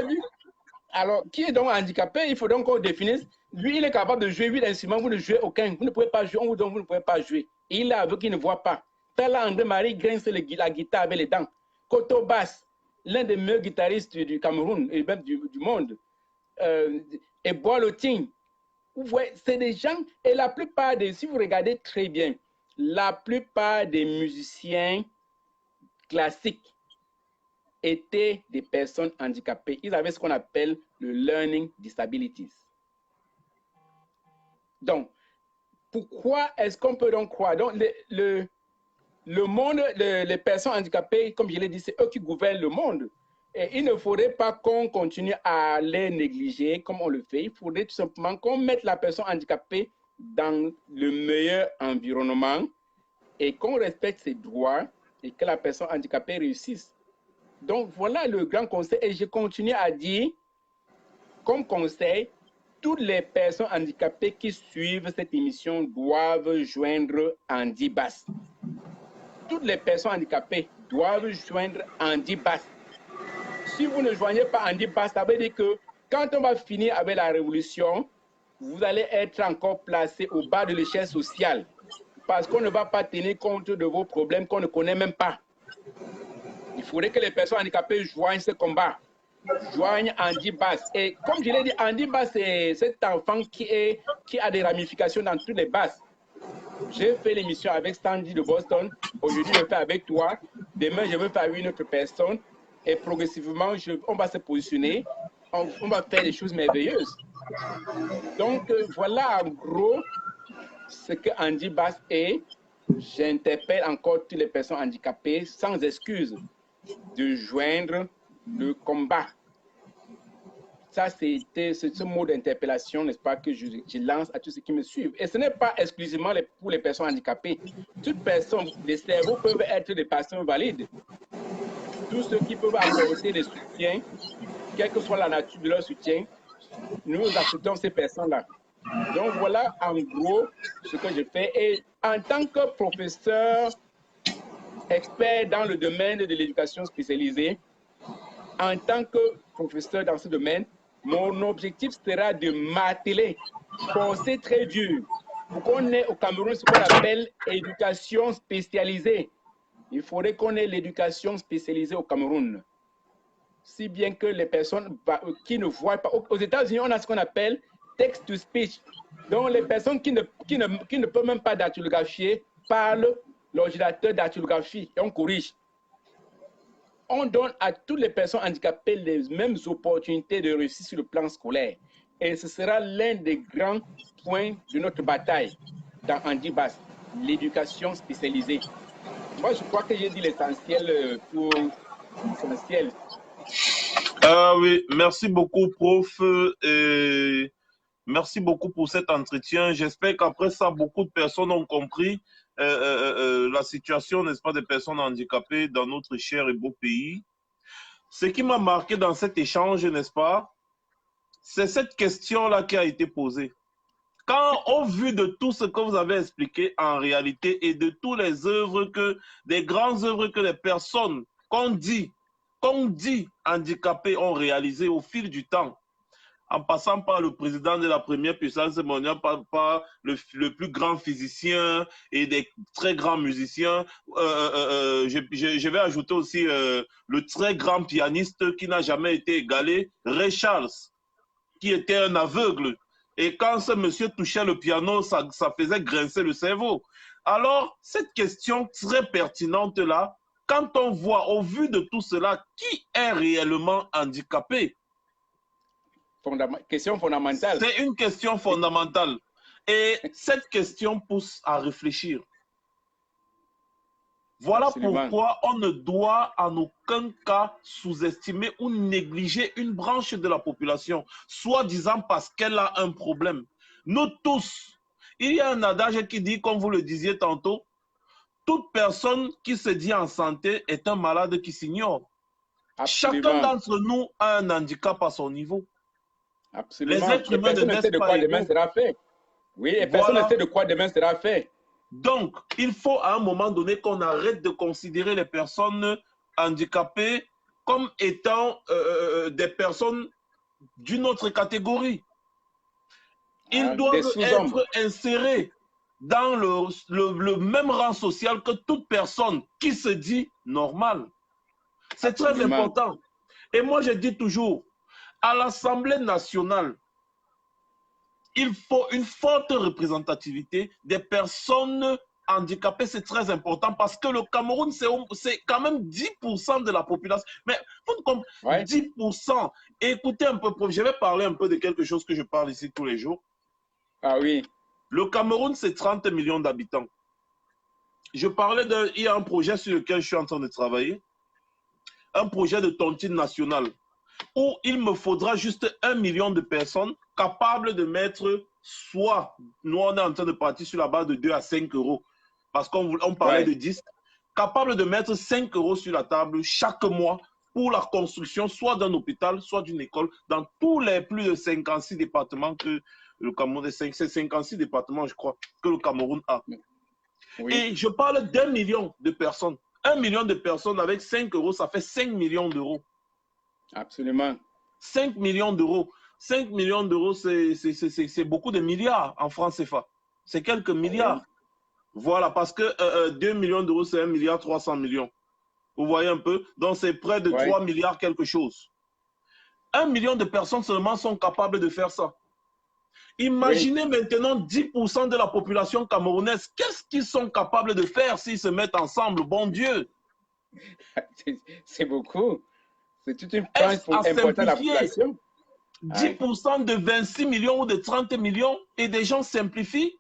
Speaker 2: Alors, qui est donc handicapé? Il faut donc qu'on définisse. Lui, il est capable de jouer 8 instruments, vous ne jouez aucun. Vous ne pouvez pas jouer, on vous donne, vous ne pouvez pas jouer. Et il est aveugle, il ne voit pas. Tala André-Marie grince la guitare avec les dents. Koto Bass, l'un des meilleurs guitaristes du Cameroun et même du monde. Et Boiloting. Vous voyez, c'est des gens, et la plupart des, si vous regardez très bien, la plupart des musiciens classiques étaient des personnes handicapées. Ils avaient ce qu'on appelle le learning disabilities. Donc, pourquoi est-ce qu'on peut donc croire? Donc, le monde, les personnes handicapées, comme je l'ai dit, c'est eux qui gouvernent le monde. Et il ne faudrait pas qu'on continue à les négliger comme on le fait. Il faudrait tout simplement qu'on mette la personne handicapée dans le meilleur environnement et qu'on respecte ses droits et que la personne handicapée réussisse. Donc, voilà le grand conseil. Et je continue à dire, comme conseil, toutes les personnes handicapées qui suivent cette émission doivent joindre Andy Bass. Toutes les personnes handicapées doivent joindre Andy Bass. Si vous ne joignez pas Andy Bass, ça veut dire que quand on va finir avec la révolution, vous allez être encore placé au bas de l'échelle sociale parce qu'on ne va pas tenir compte de vos problèmes qu'on ne connaît même pas. Il faudrait que les personnes handicapées joignent ce combat, joignent Andy Bass. Et comme je l'ai dit, Andy Bass, c'est cet enfant qui a des ramifications dans toutes les bases. J'ai fait l'émission avec Sandy de Boston. Aujourd'hui, je le fais avec toi. Demain, je vais faire avec une autre personne. Et progressivement, on va se positionner. On va faire des choses merveilleuses. Donc, voilà en gros ce que Andy Bass est. J'interpelle encore toutes les personnes handicapées sans excuse de joindre le combat. Ça, c'était ce mot d'interpellation, n'est-ce pas, que je lance à tous ceux qui me suivent. Et ce n'est pas exclusivement pour les personnes handicapées. Toutes personnes, les cerveaux peuvent être des personnes valides. Tous ceux qui peuvent apporter des soutiens, quelle que soit la nature de leur soutien, nous acceptons ces personnes-là. Donc, voilà en gros ce que je fais. Et en tant que professeur expert dans le domaine de l'éducation spécialisée, en tant que professeur dans ce domaine, mon objectif sera de m'atteler, forcer très dur, pour qu'on ait au Cameroun ce qu'on appelle éducation spécialisée. Il faudrait qu'on ait l'éducation spécialisée au Cameroun. Si bien que les personnes qui ne voient pas... Aux États-Unis, on a ce qu'on appelle text-to-speech. Donc, les personnes qui ne peuvent même pas dactylographier parlent l'ordinateur dactylographie et on corrige. On donne à toutes les personnes handicapées les mêmes opportunités de réussir sur le plan scolaire. Et ce sera l'un des grands points de notre bataille dans Andy Bass, l'éducation spécialisée. Moi, je crois que j'ai dit l'essentiel pour l'essentiel.
Speaker 1: Oui, merci beaucoup, prof. Merci beaucoup pour cet entretien. J'espère qu'après ça, beaucoup de personnes ont compris la situation, n'est-ce pas, des personnes handicapées dans notre cher et beau pays. Ce qui m'a marqué dans cet échange, n'est-ce pas, c'est cette question-là qui a été posée. Quand, au vu de tout ce que vous avez expliqué en réalité et de toutes les œuvres des grandes œuvres que les personnes qu'on dit handicapées ont réalisées au fil du temps, en passant par le président de la première puissance mondiale, par le plus grand physicien et des très grands musiciens. Je vais ajouter aussi le très grand pianiste qui n'a jamais été égalé, Ray Charles, qui était un aveugle. Et quand ce monsieur touchait le piano, ça faisait grincer le cerveau. Alors, cette question très pertinente-là, quand on voit au vu de tout cela, qui est réellement handicapé?
Speaker 2: Question fondamentale.
Speaker 1: C'est une question fondamentale. Et cette question pousse à réfléchir. Voilà
Speaker 2: Absolument.
Speaker 1: pourquoi on ne doit en aucun cas sous-estimer ou négliger une branche de la population, soi-disant parce qu'elle a un problème. Nous tous, il y a un adage qui dit, comme vous le disiez tantôt, toute personne qui se dit en santé est un malade qui s'ignore. Chacun d'entre nous a un handicap à son niveau.
Speaker 2: Absolument.
Speaker 1: Les êtres humains ne naissent pas
Speaker 2: quoi demain sera fait. Oui, et personne ne sait de quoi demain sera fait.
Speaker 1: Donc, il faut à un moment donné qu'on arrête de considérer les personnes handicapées comme étant des personnes d'une autre catégorie. Ils doivent être insérés dans le même rang social que toute personne qui se dit normale. C'est très important. Et moi, je dis toujours, à l'Assemblée nationale, il faut une forte représentativité des personnes handicapées. C'est très important parce que le Cameroun, c'est quand même 10% de la population. Mais vous comprenez, 10%. Écoutez un peu, je vais parler un peu de quelque chose que je parle ici tous les jours.
Speaker 2: Ah oui.
Speaker 1: Le Cameroun, c'est 30 millions d'habitants. Je parlais il y a un projet sur lequel je suis en train de travailler. Un projet de tontine nationale, où il me faudra juste 1 million de personnes capables de mettre, soit, nous on est en train de partir sur la base de 2 à 5 euros, parce qu'on parlait de 10, capables de mettre 5 euros sur la table chaque mois pour la construction soit d'un hôpital, soit d'une école, dans tous les plus de 56 départements que le Cameroun, c'est 56 départements, je crois, que le Cameroun a. Oui. Et je parle d'1 million de personnes. 1 million de personnes avec 5 euros, ça fait 5 millions d'euros.
Speaker 2: Absolument.
Speaker 1: 5 millions d'euros. 5 millions d'euros, c'est beaucoup de milliards en francs CFA. C'est quelques milliards. Oui. Voilà, parce que 2 millions d'euros, c'est 1 milliard 300 millions. Vous voyez un peu? Donc, c'est près de 3 milliards quelque chose. 1 million de personnes seulement sont capables de faire ça. Imaginez maintenant 10% de la population camerounaise. Qu'est-ce qu'ils sont capables de faire s'ils se mettent ensemble? Bon Dieu!
Speaker 2: C'est beaucoup. C'est toute une part importante de la population.
Speaker 1: 10% de 26 millions ou de 30 millions et des gens simplifient.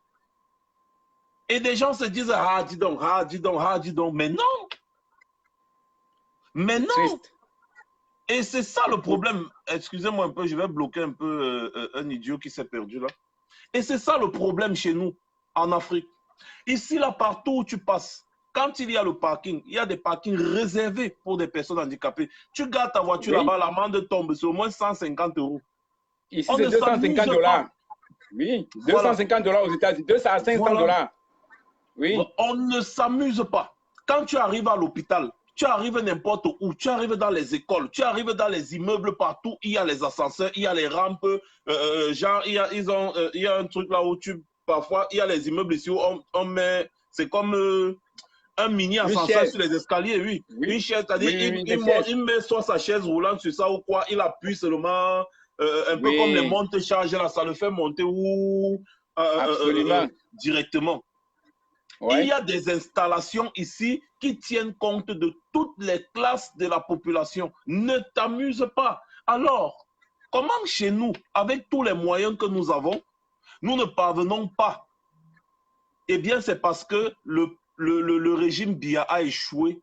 Speaker 1: Et des gens se disent, ah, dis donc, ah, dis donc, ah, dis donc. Mais non! Mais non! Triste. Et c'est ça le problème. Excusez-moi un peu, je vais bloquer un peu un idiot qui s'est perdu là. Et c'est ça le problème chez nous, en Afrique. Ici, là, partout où tu passes, quand il y a le parking, il y a des parkings réservés pour des personnes handicapées. Tu gardes ta voiture là-bas, l'amende tombe, c'est au moins 150 euros.
Speaker 2: Ici, c'est 250 $. Oui, 250 $ aux États-Unis, 200 à 500 $. Oui.
Speaker 1: On ne s'amuse pas. Quand tu arrives à l'hôpital, tu arrives n'importe où, tu arrives dans les écoles, tu arrives dans les immeubles partout, il y a les ascenseurs, il y a les rampes, genre, il y a un truc là où parfois, il y a les immeubles ici où on met, c'est comme un mini ascenseur sur les escaliers, oui. Une chaise, c'est-à-dire, il met soit sa chaise roulante sur ça ou quoi, il appuie seulement, un peu comme les montes-charges là, ça le fait monter directement. Il y a des installations ici qui tiennent compte de toutes les classes de la population. Ne t'amuse pas. Alors, comment chez nous, avec tous les moyens que nous avons, nous ne parvenons pas? Eh bien, c'est parce que le régime Biya a échoué.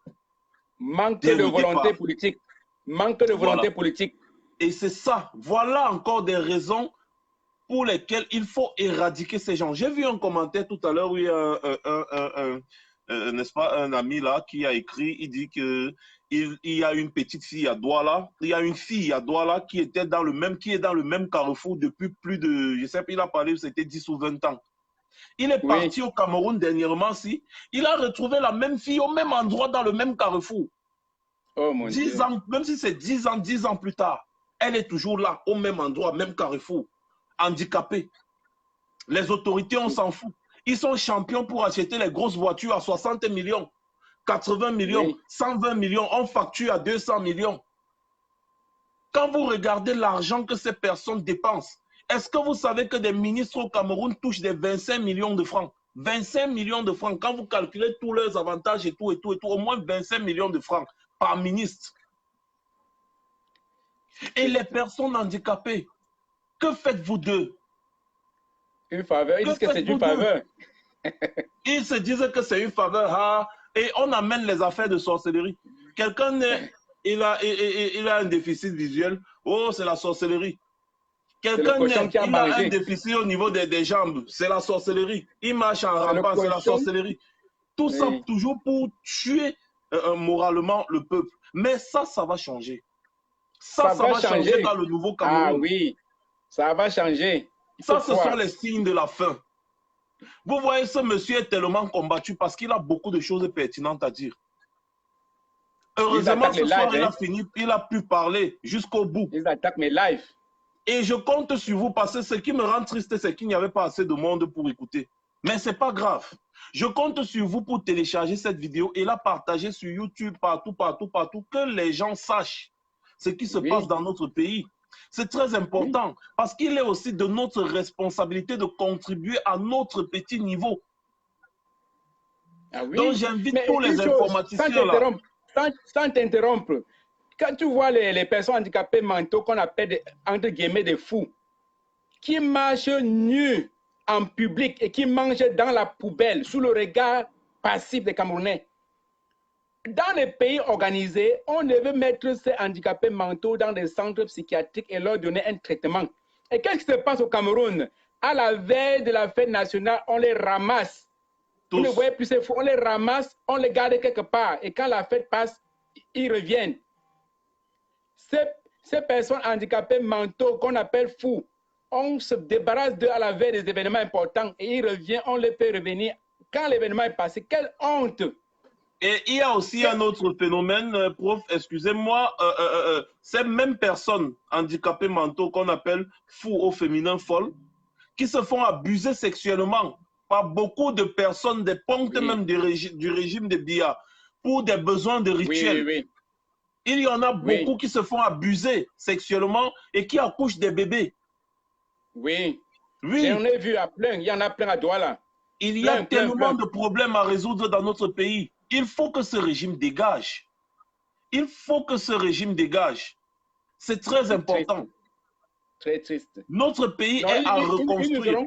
Speaker 2: Manque de volonté politique. Manque de volonté politique.
Speaker 1: Et c'est ça. Voilà encore des raisons pour lesquels il faut éradiquer ces gens. J'ai vu un commentaire tout à l'heure où il y a n'est-ce pas, un ami là qui a écrit, il dit qu'il y a une petite fille à Douala, il y a une fille à Douala qui est dans le même carrefour depuis plus de, je sais pas, il a parlé, c'était 10 ou 20 ans. Il est parti au Cameroun dernièrement, il a retrouvé la même fille au même endroit dans le même carrefour.
Speaker 2: Oh mon
Speaker 1: 10
Speaker 2: Dieu.
Speaker 1: ans, même si c'est 10 ans plus tard, elle est toujours là, au même endroit, même carrefour. Handicapés. Les autorités, on s'en fout. Ils sont champions pour acheter les grosses voitures à 60 millions, 80 millions, 120 millions. On facture à 200 millions. Quand vous regardez l'argent que ces personnes dépensent, est-ce que vous savez que des ministres au Cameroun touchent des 25 millions de francs? 25 millions de francs. Quand vous calculez tous leurs avantages et tout, au moins 25 millions de francs par ministre. Et les personnes handicapées, Que faites-vous d'eux?
Speaker 2: Une faveur, ils disent que c'est une faveur.
Speaker 1: Ils se disent que c'est une faveur, ah, et on amène les affaires de sorcellerie. Quelqu'un, il a un déficit visuel, oh, c'est la sorcellerie. Quelqu'un, il a un déficit au niveau des jambes, c'est la sorcellerie. Il marche en rampant, c'est la sorcellerie. Tout ça toujours pour tuer moralement le peuple. Mais ça va changer. Ça va changer dans le nouveau Cameroun.
Speaker 2: Ah oui, ça va changer.
Speaker 1: Ça, ce sont les signes de la fin. Vous voyez, ce monsieur est tellement combattu parce qu'il a beaucoup de choses pertinentes à dire. Heureusement, ce soir, il a pu parler jusqu'au bout.
Speaker 2: Ils attaquent mes lives.
Speaker 1: Et je compte sur vous parce que ce qui me rend triste, c'est qu'il n'y avait pas assez de monde pour écouter. Mais ce n'est pas grave. Je compte sur vous pour télécharger cette vidéo et la partager sur YouTube, partout, que les gens sachent ce qui se passe dans notre pays. C'est très important parce qu'il est aussi de notre responsabilité de contribuer à notre petit niveau.
Speaker 2: Ah oui.
Speaker 1: Donc j'invite tous les informaticiens là.
Speaker 2: Sans t'interrompre, quand tu vois les personnes handicapées mentaux qu'on appelle entre guillemets des fous, qui marchent nus en public et qui mangent dans la poubelle sous le regard passif des Camerounais. Dans les pays organisés, on devait mettre ces handicapés mentaux dans des centres psychiatriques et leur donner un traitement. Et qu'est-ce qui se passe au Cameroun? À la veille de la fête nationale, on les ramasse. Vous ne voyez plus ces fous, on les ramasse, on les garde quelque part. Et quand la fête passe, ils reviennent. Ces personnes handicapées mentaux qu'on appelle fous, on se débarrasse d'eux à la veille des événements importants et ils reviennent, on les fait revenir quand l'événement est passé. Quelle honte!
Speaker 1: Et il y a aussi un autre phénomène, prof, excusez-moi, ces mêmes personnes handicapées mentaux qu'on appelle fous au féminin folles, qui se font abuser sexuellement par beaucoup de personnes, des pontes même du régime de Biya, pour des besoins de rituels. Il y en a beaucoup qui se font abuser sexuellement et qui accouchent des bébés.
Speaker 2: Oui. J'en ai vu à plein, il y en a plein à Douala.
Speaker 1: Il y a tellement de problèmes à résoudre dans notre pays. Il faut que ce régime dégage. Il faut que ce régime dégage. C'est très important.
Speaker 2: Très triste.
Speaker 1: Notre pays est à reconstruire.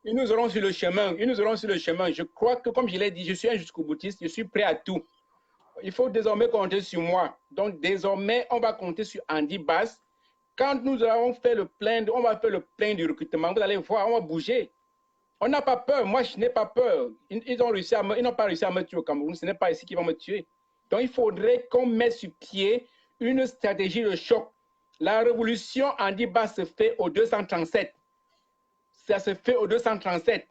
Speaker 2: Ils nous auront sur le chemin. Ils nous auront sur le chemin. Je crois que, comme je l'ai dit, je suis un jusqu'au boutiste. Je suis prêt à tout. Il faut désormais compter sur moi. Donc, désormais, on va compter sur Andy Bass. Quand nous avons fait le plein, on va faire le plein du recrutement. Vous allez voir, on va bouger. On n'a pas peur. Moi, je n'ai pas peur. Ils n'ont pas réussi à me tuer au Cameroun. Ce n'est pas ici qu'ils vont me tuer. Donc, il faudrait qu'on mette sur pied une stratégie de choc. La révolution Andy Bass se fait au 237. Ça se fait au 237.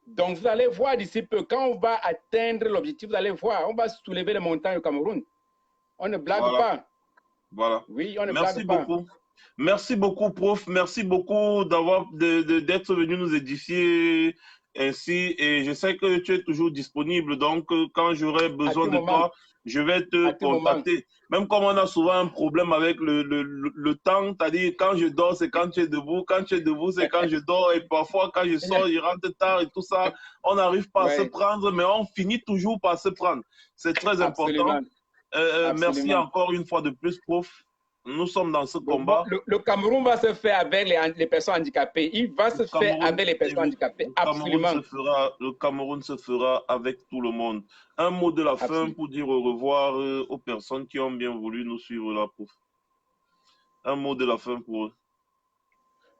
Speaker 2: Donc, vous allez voir d'ici peu, quand on va atteindre l'objectif, vous allez voir, on va soulever les montagnes au Cameroun. On ne blague pas.
Speaker 1: Voilà.
Speaker 2: Oui, on ne blague pas.
Speaker 1: Merci beaucoup. Merci beaucoup, prof. Merci beaucoup d'être venu nous édifier ainsi. Et je sais que tu es toujours disponible. Donc, quand j'aurai besoin de toi, je vais te contacter. Même comme on a souvent un problème avec le temps, c'est-à-dire quand je dors, c'est quand tu es debout. Quand tu es debout, c'est quand je dors. Et parfois, quand je sors, je rentre tard et tout ça. On n'arrive pas à se prendre, mais on finit toujours par se prendre. C'est très important. Merci encore une fois de plus, prof. Nous sommes dans ce combat.
Speaker 2: Le Cameroun va se faire avec les personnes handicapées. Il va se faire avec les personnes handicapées. Absolument.
Speaker 1: Le Cameroun se fera avec tout le monde. Un mot de la fin pour dire au revoir aux personnes qui ont bien voulu nous suivre là, prof. Un mot de la fin pour eux.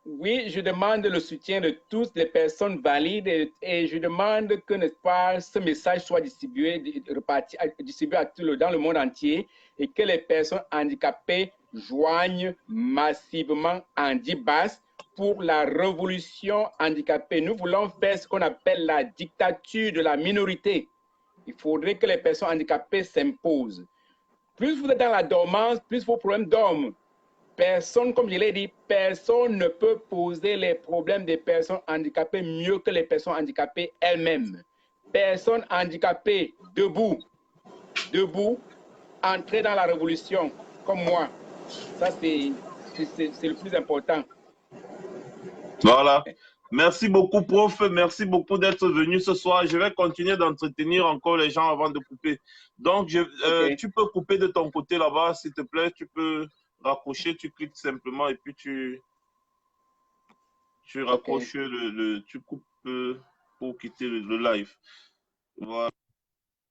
Speaker 2: Oui, je demande le soutien de toutes les personnes valides et je demande que, n'est-ce pas, ce message soit distribué dans le monde entier et que les personnes handicapées joignent massivement Andy Bass pour la révolution handicapée. Nous voulons faire ce qu'on appelle la dictature de la minorité. Il faudrait que les personnes handicapées s'imposent. Plus vous êtes dans la dormance, plus vos problèmes dorment. Personne, comme je l'ai dit, personne ne peut poser les problèmes des personnes handicapées mieux que les personnes handicapées elles-mêmes. Personnes handicapées, debout, entrez dans la révolution, comme moi. Ça, c'est le plus important.
Speaker 1: Voilà. Merci beaucoup, prof. Merci beaucoup d'être venu ce soir. Je vais continuer d'entretenir encore les gens avant de couper. Donc, tu peux couper de ton côté là-bas, s'il te plaît. Tu peux raccrocher, tu cliques simplement et puis tu... Tu raccroches tu coupes pour quitter le live. Voilà.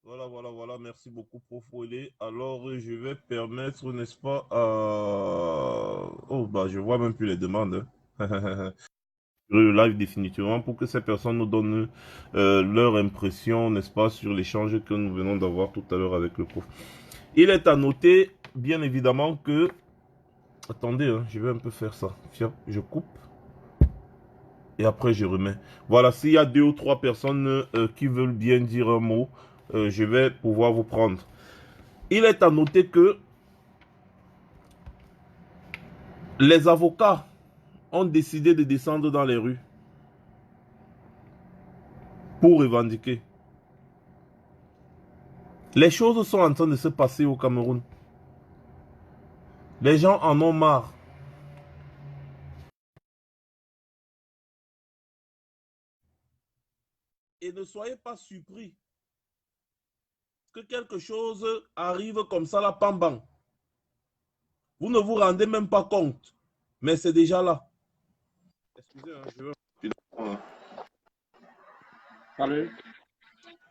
Speaker 1: Voilà. Merci beaucoup, Prof. Olé. Alors, je vais permettre, n'est-ce pas, à... Oh, bah, je vois même plus les demandes. Hein. Le live définitivement pour que ces personnes nous donnent leur impression, n'est-ce pas, sur l'échange que nous venons d'avoir tout à l'heure avec le prof. Il est à noter, bien évidemment, que... Attendez, hein, je vais un peu faire ça. Tiens, je coupe. Et après, je remets. Voilà, s'il y a 2 ou 3 personnes qui veulent bien dire un mot, je vais pouvoir vous prendre. Il est à noter que les avocats ont décidé de descendre dans les rues pour revendiquer. Les choses sont en train de se passer au Cameroun. Les gens en ont marre. Et ne soyez pas surpris que quelque chose arrive comme ça, là, pam, vous ne vous rendez même pas compte. Mais c'est déjà là. Excusez, hein, je veux...
Speaker 3: Salut.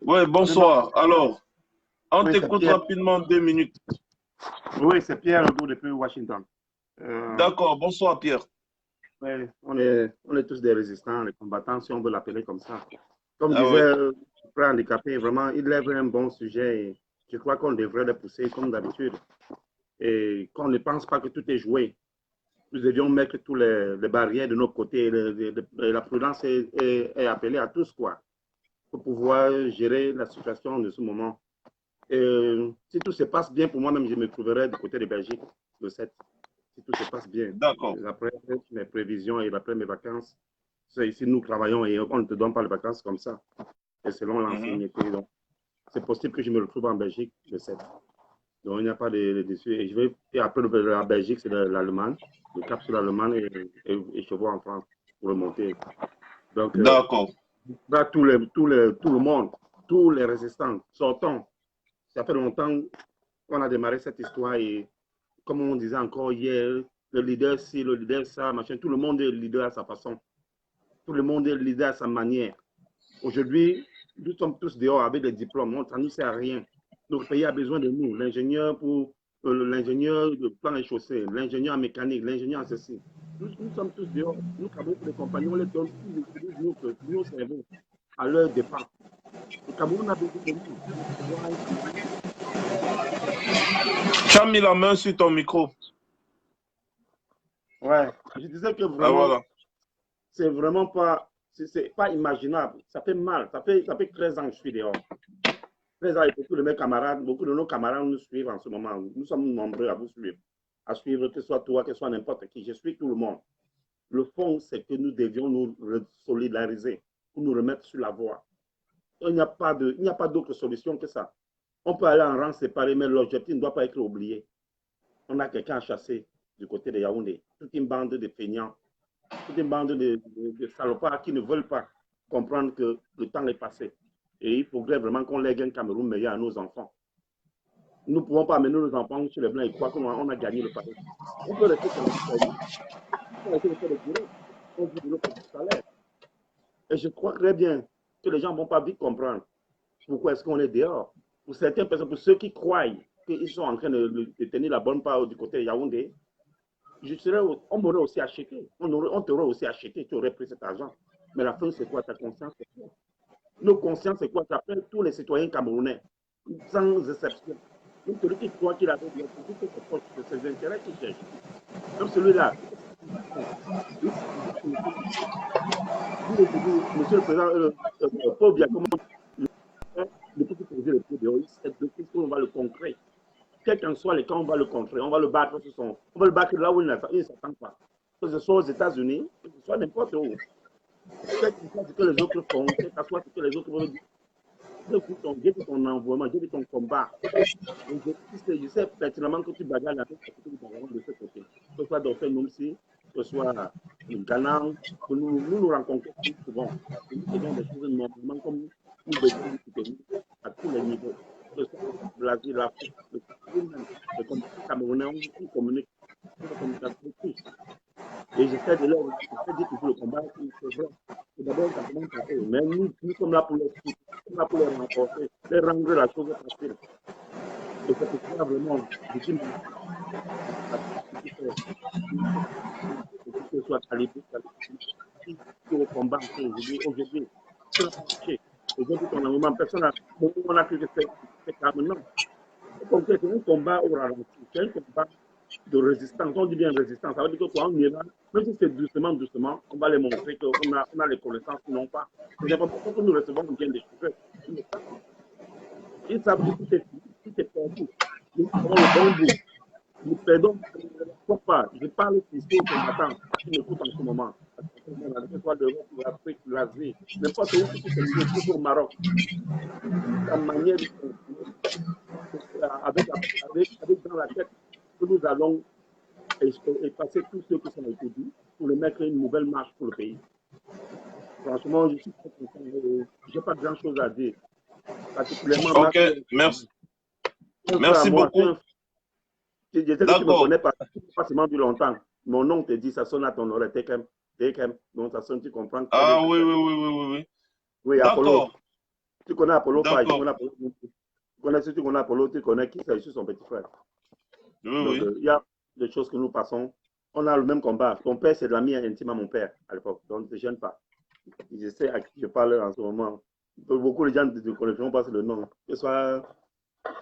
Speaker 1: Oui, bonsoir. Alors, on
Speaker 3: Oui,
Speaker 1: t'écoute rapidement 2 minutes.
Speaker 3: Oui, c'est Pierre Ledoux depuis Washington.
Speaker 1: D'accord, bonsoir Pierre.
Speaker 3: Oui, on est tous des résistants, les combattants, si on veut l'appeler comme ça. Comme disait
Speaker 1: Ouais.
Speaker 3: le frère handicapé, vraiment, il lève un bon sujet et je crois qu'on devrait le pousser comme d'habitude. Et qu'on ne pense pas que tout est joué. Nous devions mettre tous les barrières de notre côté. La prudence est appelée à tous, quoi, pour pouvoir gérer la situation de ce moment. Si tout se passe bien, pour moi-même, je me trouverai du côté de Belgique, le 7. Si tout se passe bien.
Speaker 1: D'accord.
Speaker 3: Après mes prévisions et après mes vacances, ici nous travaillons et on ne te donne pas les vacances comme ça. Et selon l'ancienneté. Donc, c'est possible que je me retrouve en Belgique le 7. Donc, il n'y a pas de dessus. Et après la Belgique, c'est l'Allemagne. Le cap sur l'Allemagne et je vois en France pour remonter. Donc,
Speaker 1: d'accord.
Speaker 3: Tout le monde, tous les résistants, sortons. Ça fait longtemps qu'on a démarré cette histoire et comme on disait encore hier, le leader ci, le leader ça, machin, tout le monde est leader à sa façon. Tout le monde est leader à sa manière. Aujourd'hui, nous sommes tous dehors avec des diplômes, ça ne nous sert à rien. Notre pays a besoin de nous, l'ingénieur pour l'ingénieur de plan et chaussée, l'ingénieur en mécanique, l'ingénieur en ceci. Nous sommes tous dehors. Nous travaillons pour les compagnies, on les donne tous nos cerveaux à leur dépens. Le Cameroun a besoin de nous.
Speaker 1: Tu as mis la main sur ton micro.
Speaker 3: Ouais, je disais que vraiment, voilà. C'est vraiment pas, c'est pas imaginable. Ça fait mal. Ça fait 13 ans que je suis dehors. 13 ans et beaucoup de mes camarades, beaucoup de nos camarades nous suivent en ce moment. Nous sommes nombreux à vous suivre. À suivre, que ce soit toi, que ce soit n'importe qui. Je suis tout le monde. Le fond, c'est que nous devions nous solidariser pour nous remettre sur la voie. Il n'y a pas d'autre solution que ça. On peut aller en rang séparé, mais l'objectif ne doit pas être oublié. On a quelqu'un à chasser du côté de Yaoundé. Toute une bande de feignants, toute une bande de salopards qui ne veulent pas comprendre que le temps est passé. Et il faudrait vraiment qu'on lègue un Cameroun meilleur à nos enfants. Nous ne pouvons pas amener nos enfants sur les blancs et croire qu'on a gagné le pari. On peut rester sur le pari. On peut rester sur le bureau. On vit de notre salaire. Et je crois très bien que les gens ne vont pas vite comprendre pourquoi est-ce qu'on est dehors. Pour certaines personnes, pour ceux qui croient qu'ils sont en train de tenir la bonne part du côté de Yaoundé, on m'aurait aussi acheté. On t'aurait aussi acheté, tu aurais pris cet argent. Mais la fin, c'est quoi? Ta conscience, c'est quoi? Nos consciences, c'est quoi? Ça appelle tous les citoyens camerounais, sans exception. Même celui qui croit qu'il avait bien compris que c'est ses intérêts qu'il cherche. Même celui-là. Monsieur le Président, Paul Biacomo, depuis qu'il faisait le coup de haut, on va le concret. Quel qu'en soit les cas, on va le contrer, on va le battre on va le battre là où il ne s'attend pas. Que ce soit aux États-Unis, que ce soit n'importe où. Quel que soit ce que les autres font, quel que soit ce que les autres veulent dire. J'ai vu ton envoiement, j'ai vu ton combat. Je sais pertinemment que tu bagarres la tête de ce côté. Que ce soit dans ce nom-ci, que ce soit le Ghana, que nous rencontrons plus souvent. Nous faisons des choses normalement comme nous devons nous soutenir à tous les niveaux. Que ce soit l'Asie, l'Afrique, le Camerounais, on communique. On communique tous. Et j'essaie de dire toujours le combat. combat, c'est vrai. Et d'abord, ça commence par eux. Mais nous sommes là pour les soutenir, nous sommes là pour les renforcer, les rendre la chose facile. Et c'est pour ça vraiment, je dis, que ce soit calibré, le combat aujourd'hui, ça a marché. Aujourd'hui, personne n'a cru que c'est calme. Non. C'est un combat au ralenti, c'est un combat de résistance. On dit bien résistance. Ça veut dire que quand on ira, même si c'est doucement, on va les montrer qu'on a les connaissances qu'ils n'ont pas. C'est pas pour que nous recevons bien des choses. Ils savent que tout est perdu. Nous avons le bon bout. Nous perdons. Pourquoi pas? Je parle ici aux combattants qui m'écoutent en ce moment. Que ce soit l'Europe, l'Afrique, l'Asie, n'importe où, c'est au Maroc. La manière avec dans la tête que nous allons passer tous ceux qui sont étudiés pour le mettre une nouvelle marche pour le pays. Franchement, je suis très content. Je n'ai pas grand chose à dire. Particulièrement.
Speaker 1: Ok, merci. Merci beaucoup.
Speaker 3: Je sais que tu ne me connais pas seulement depuis longtemps. Mon nom te dit, ça sonne à ton oreille. TKM. Donc ça sonne, tu comprends.
Speaker 1: Ah oui.
Speaker 3: Oui, Apollo. Tu connais Apollo pas?
Speaker 1: Tu
Speaker 3: connais Apollo, tu connais qui c'est? Je suis son petit frère.
Speaker 1: Oui.
Speaker 3: Il y a des choses que nous passons. On a le même combat. Ton père, c'est de l'ami intime à mon père à l'époque. Donc ne te gêne pas. Je sais à qui je parle en ce moment. Beaucoup de gens ne connaîtront pas le nom. Que ce soit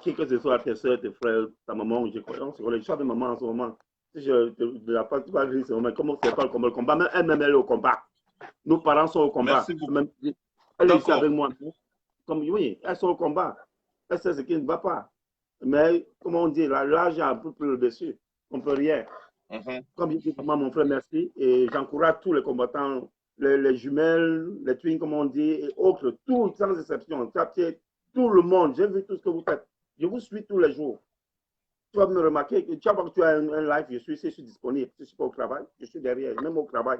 Speaker 3: tes soeurs, tes frères, ta maman, je connais de maman en ce moment. Si je la pas, tu vas dire, comment c'est pas le combat, même elle-même elle est au combat. Nos parents sont au combat.
Speaker 1: Merci beaucoup.
Speaker 3: Elle est ici avec moi. Comme oui, elles sont au combat. Elle sait ce qui ne va pas. Mais, comme on dit, l'âge a un peu plus le dessus. On ne peut rien. Comme je dis, maman, mon frère, merci. Et j'encourage tous les combattants, les jumelles, les twins, comme on dit, et autres, tous, sans exception. Tout le monde. J'ai vu tout ce que vous faites. Je vous suis tous les jours. Tu vas me remarquer, tu vas voir que tu as un live, je suis disponible. Je ne suis pas au travail, je suis derrière, même au travail.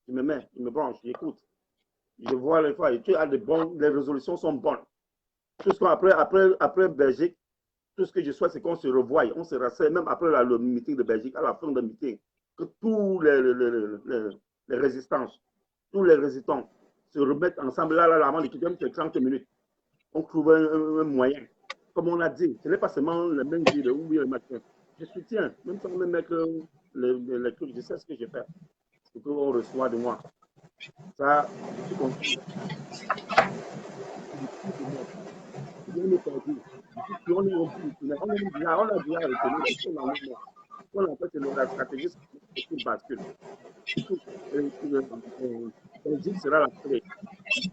Speaker 3: Je me mets, je me branche, j'écoute. Je vois les fois, tu as les résolutions sont bonnes. Tout ce après Belgique, tout ce que je souhaite, c'est qu'on se revoie, on se rassemble, même après le meeting de Belgique, à la fin du meeting, que tous les résistances, tous les résistants se remettent ensemble, là, avant de quitter, c'est 30 minutes. On trouve un moyen. Comme on a dit, ce n'est pas seulement le même jour de oui, le matin. Je soutiens, même sans me mettre les trucs, je sais ce que je fais. Ce qu'on reçoit de moi. Ça, je suis confiant. On est perdu. On est au bout. On a déjà retenu. On a fait la stratégie qui bascule. Belgique sera la clé.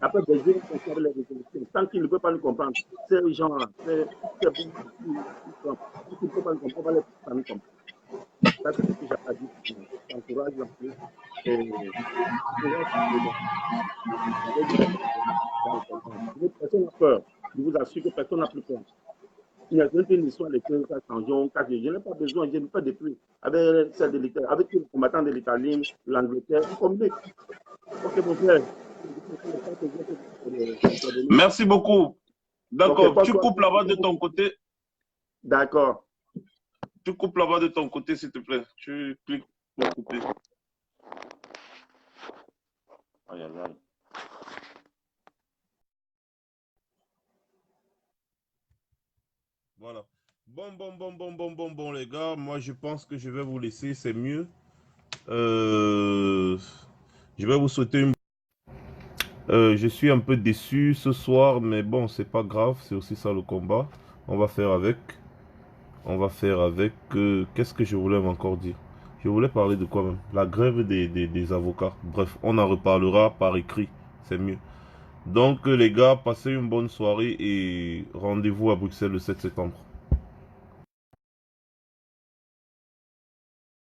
Speaker 3: Après, Belgique, on fait les résolutions. Tant qu'il ne peut pas nous comprendre, ces gens-là, ils ne peuvent pas nous comprendre, on va les faire nous comprendre. Ça, c'est ce que j'ai dit. J'encourage en plus. Personne n'a peur. Je vous assure que personne n'a plus peur. Il y a une histoire de 15 ans, je n'ai pas besoin, je ne peux pas détruire. Avec celle de l'Italie, avec tous les combattants de l'Italie, l'Angleterre, ils combattent. Ok, mon frère.
Speaker 1: Merci beaucoup. D'accord, tu coupes là-bas de ton côté.
Speaker 3: D'accord.
Speaker 1: Tu coupes là-bas de ton côté, s'il te plaît. Tu cliques pour couper. Aïe, aïe, aïe. Voilà. Bon, les gars. Moi, je pense que je vais vous laisser. C'est mieux. Je vais vous souhaiter une... je suis un peu déçu ce soir, mais bon, c'est pas grave. C'est aussi ça le combat. On va faire avec. Qu'est-ce que je voulais encore dire? Je voulais parler de quoi même? La grève des avocats. Bref, on en reparlera par écrit. C'est mieux. Donc, les gars, passez une bonne soirée et rendez-vous à Bruxelles le 7 septembre.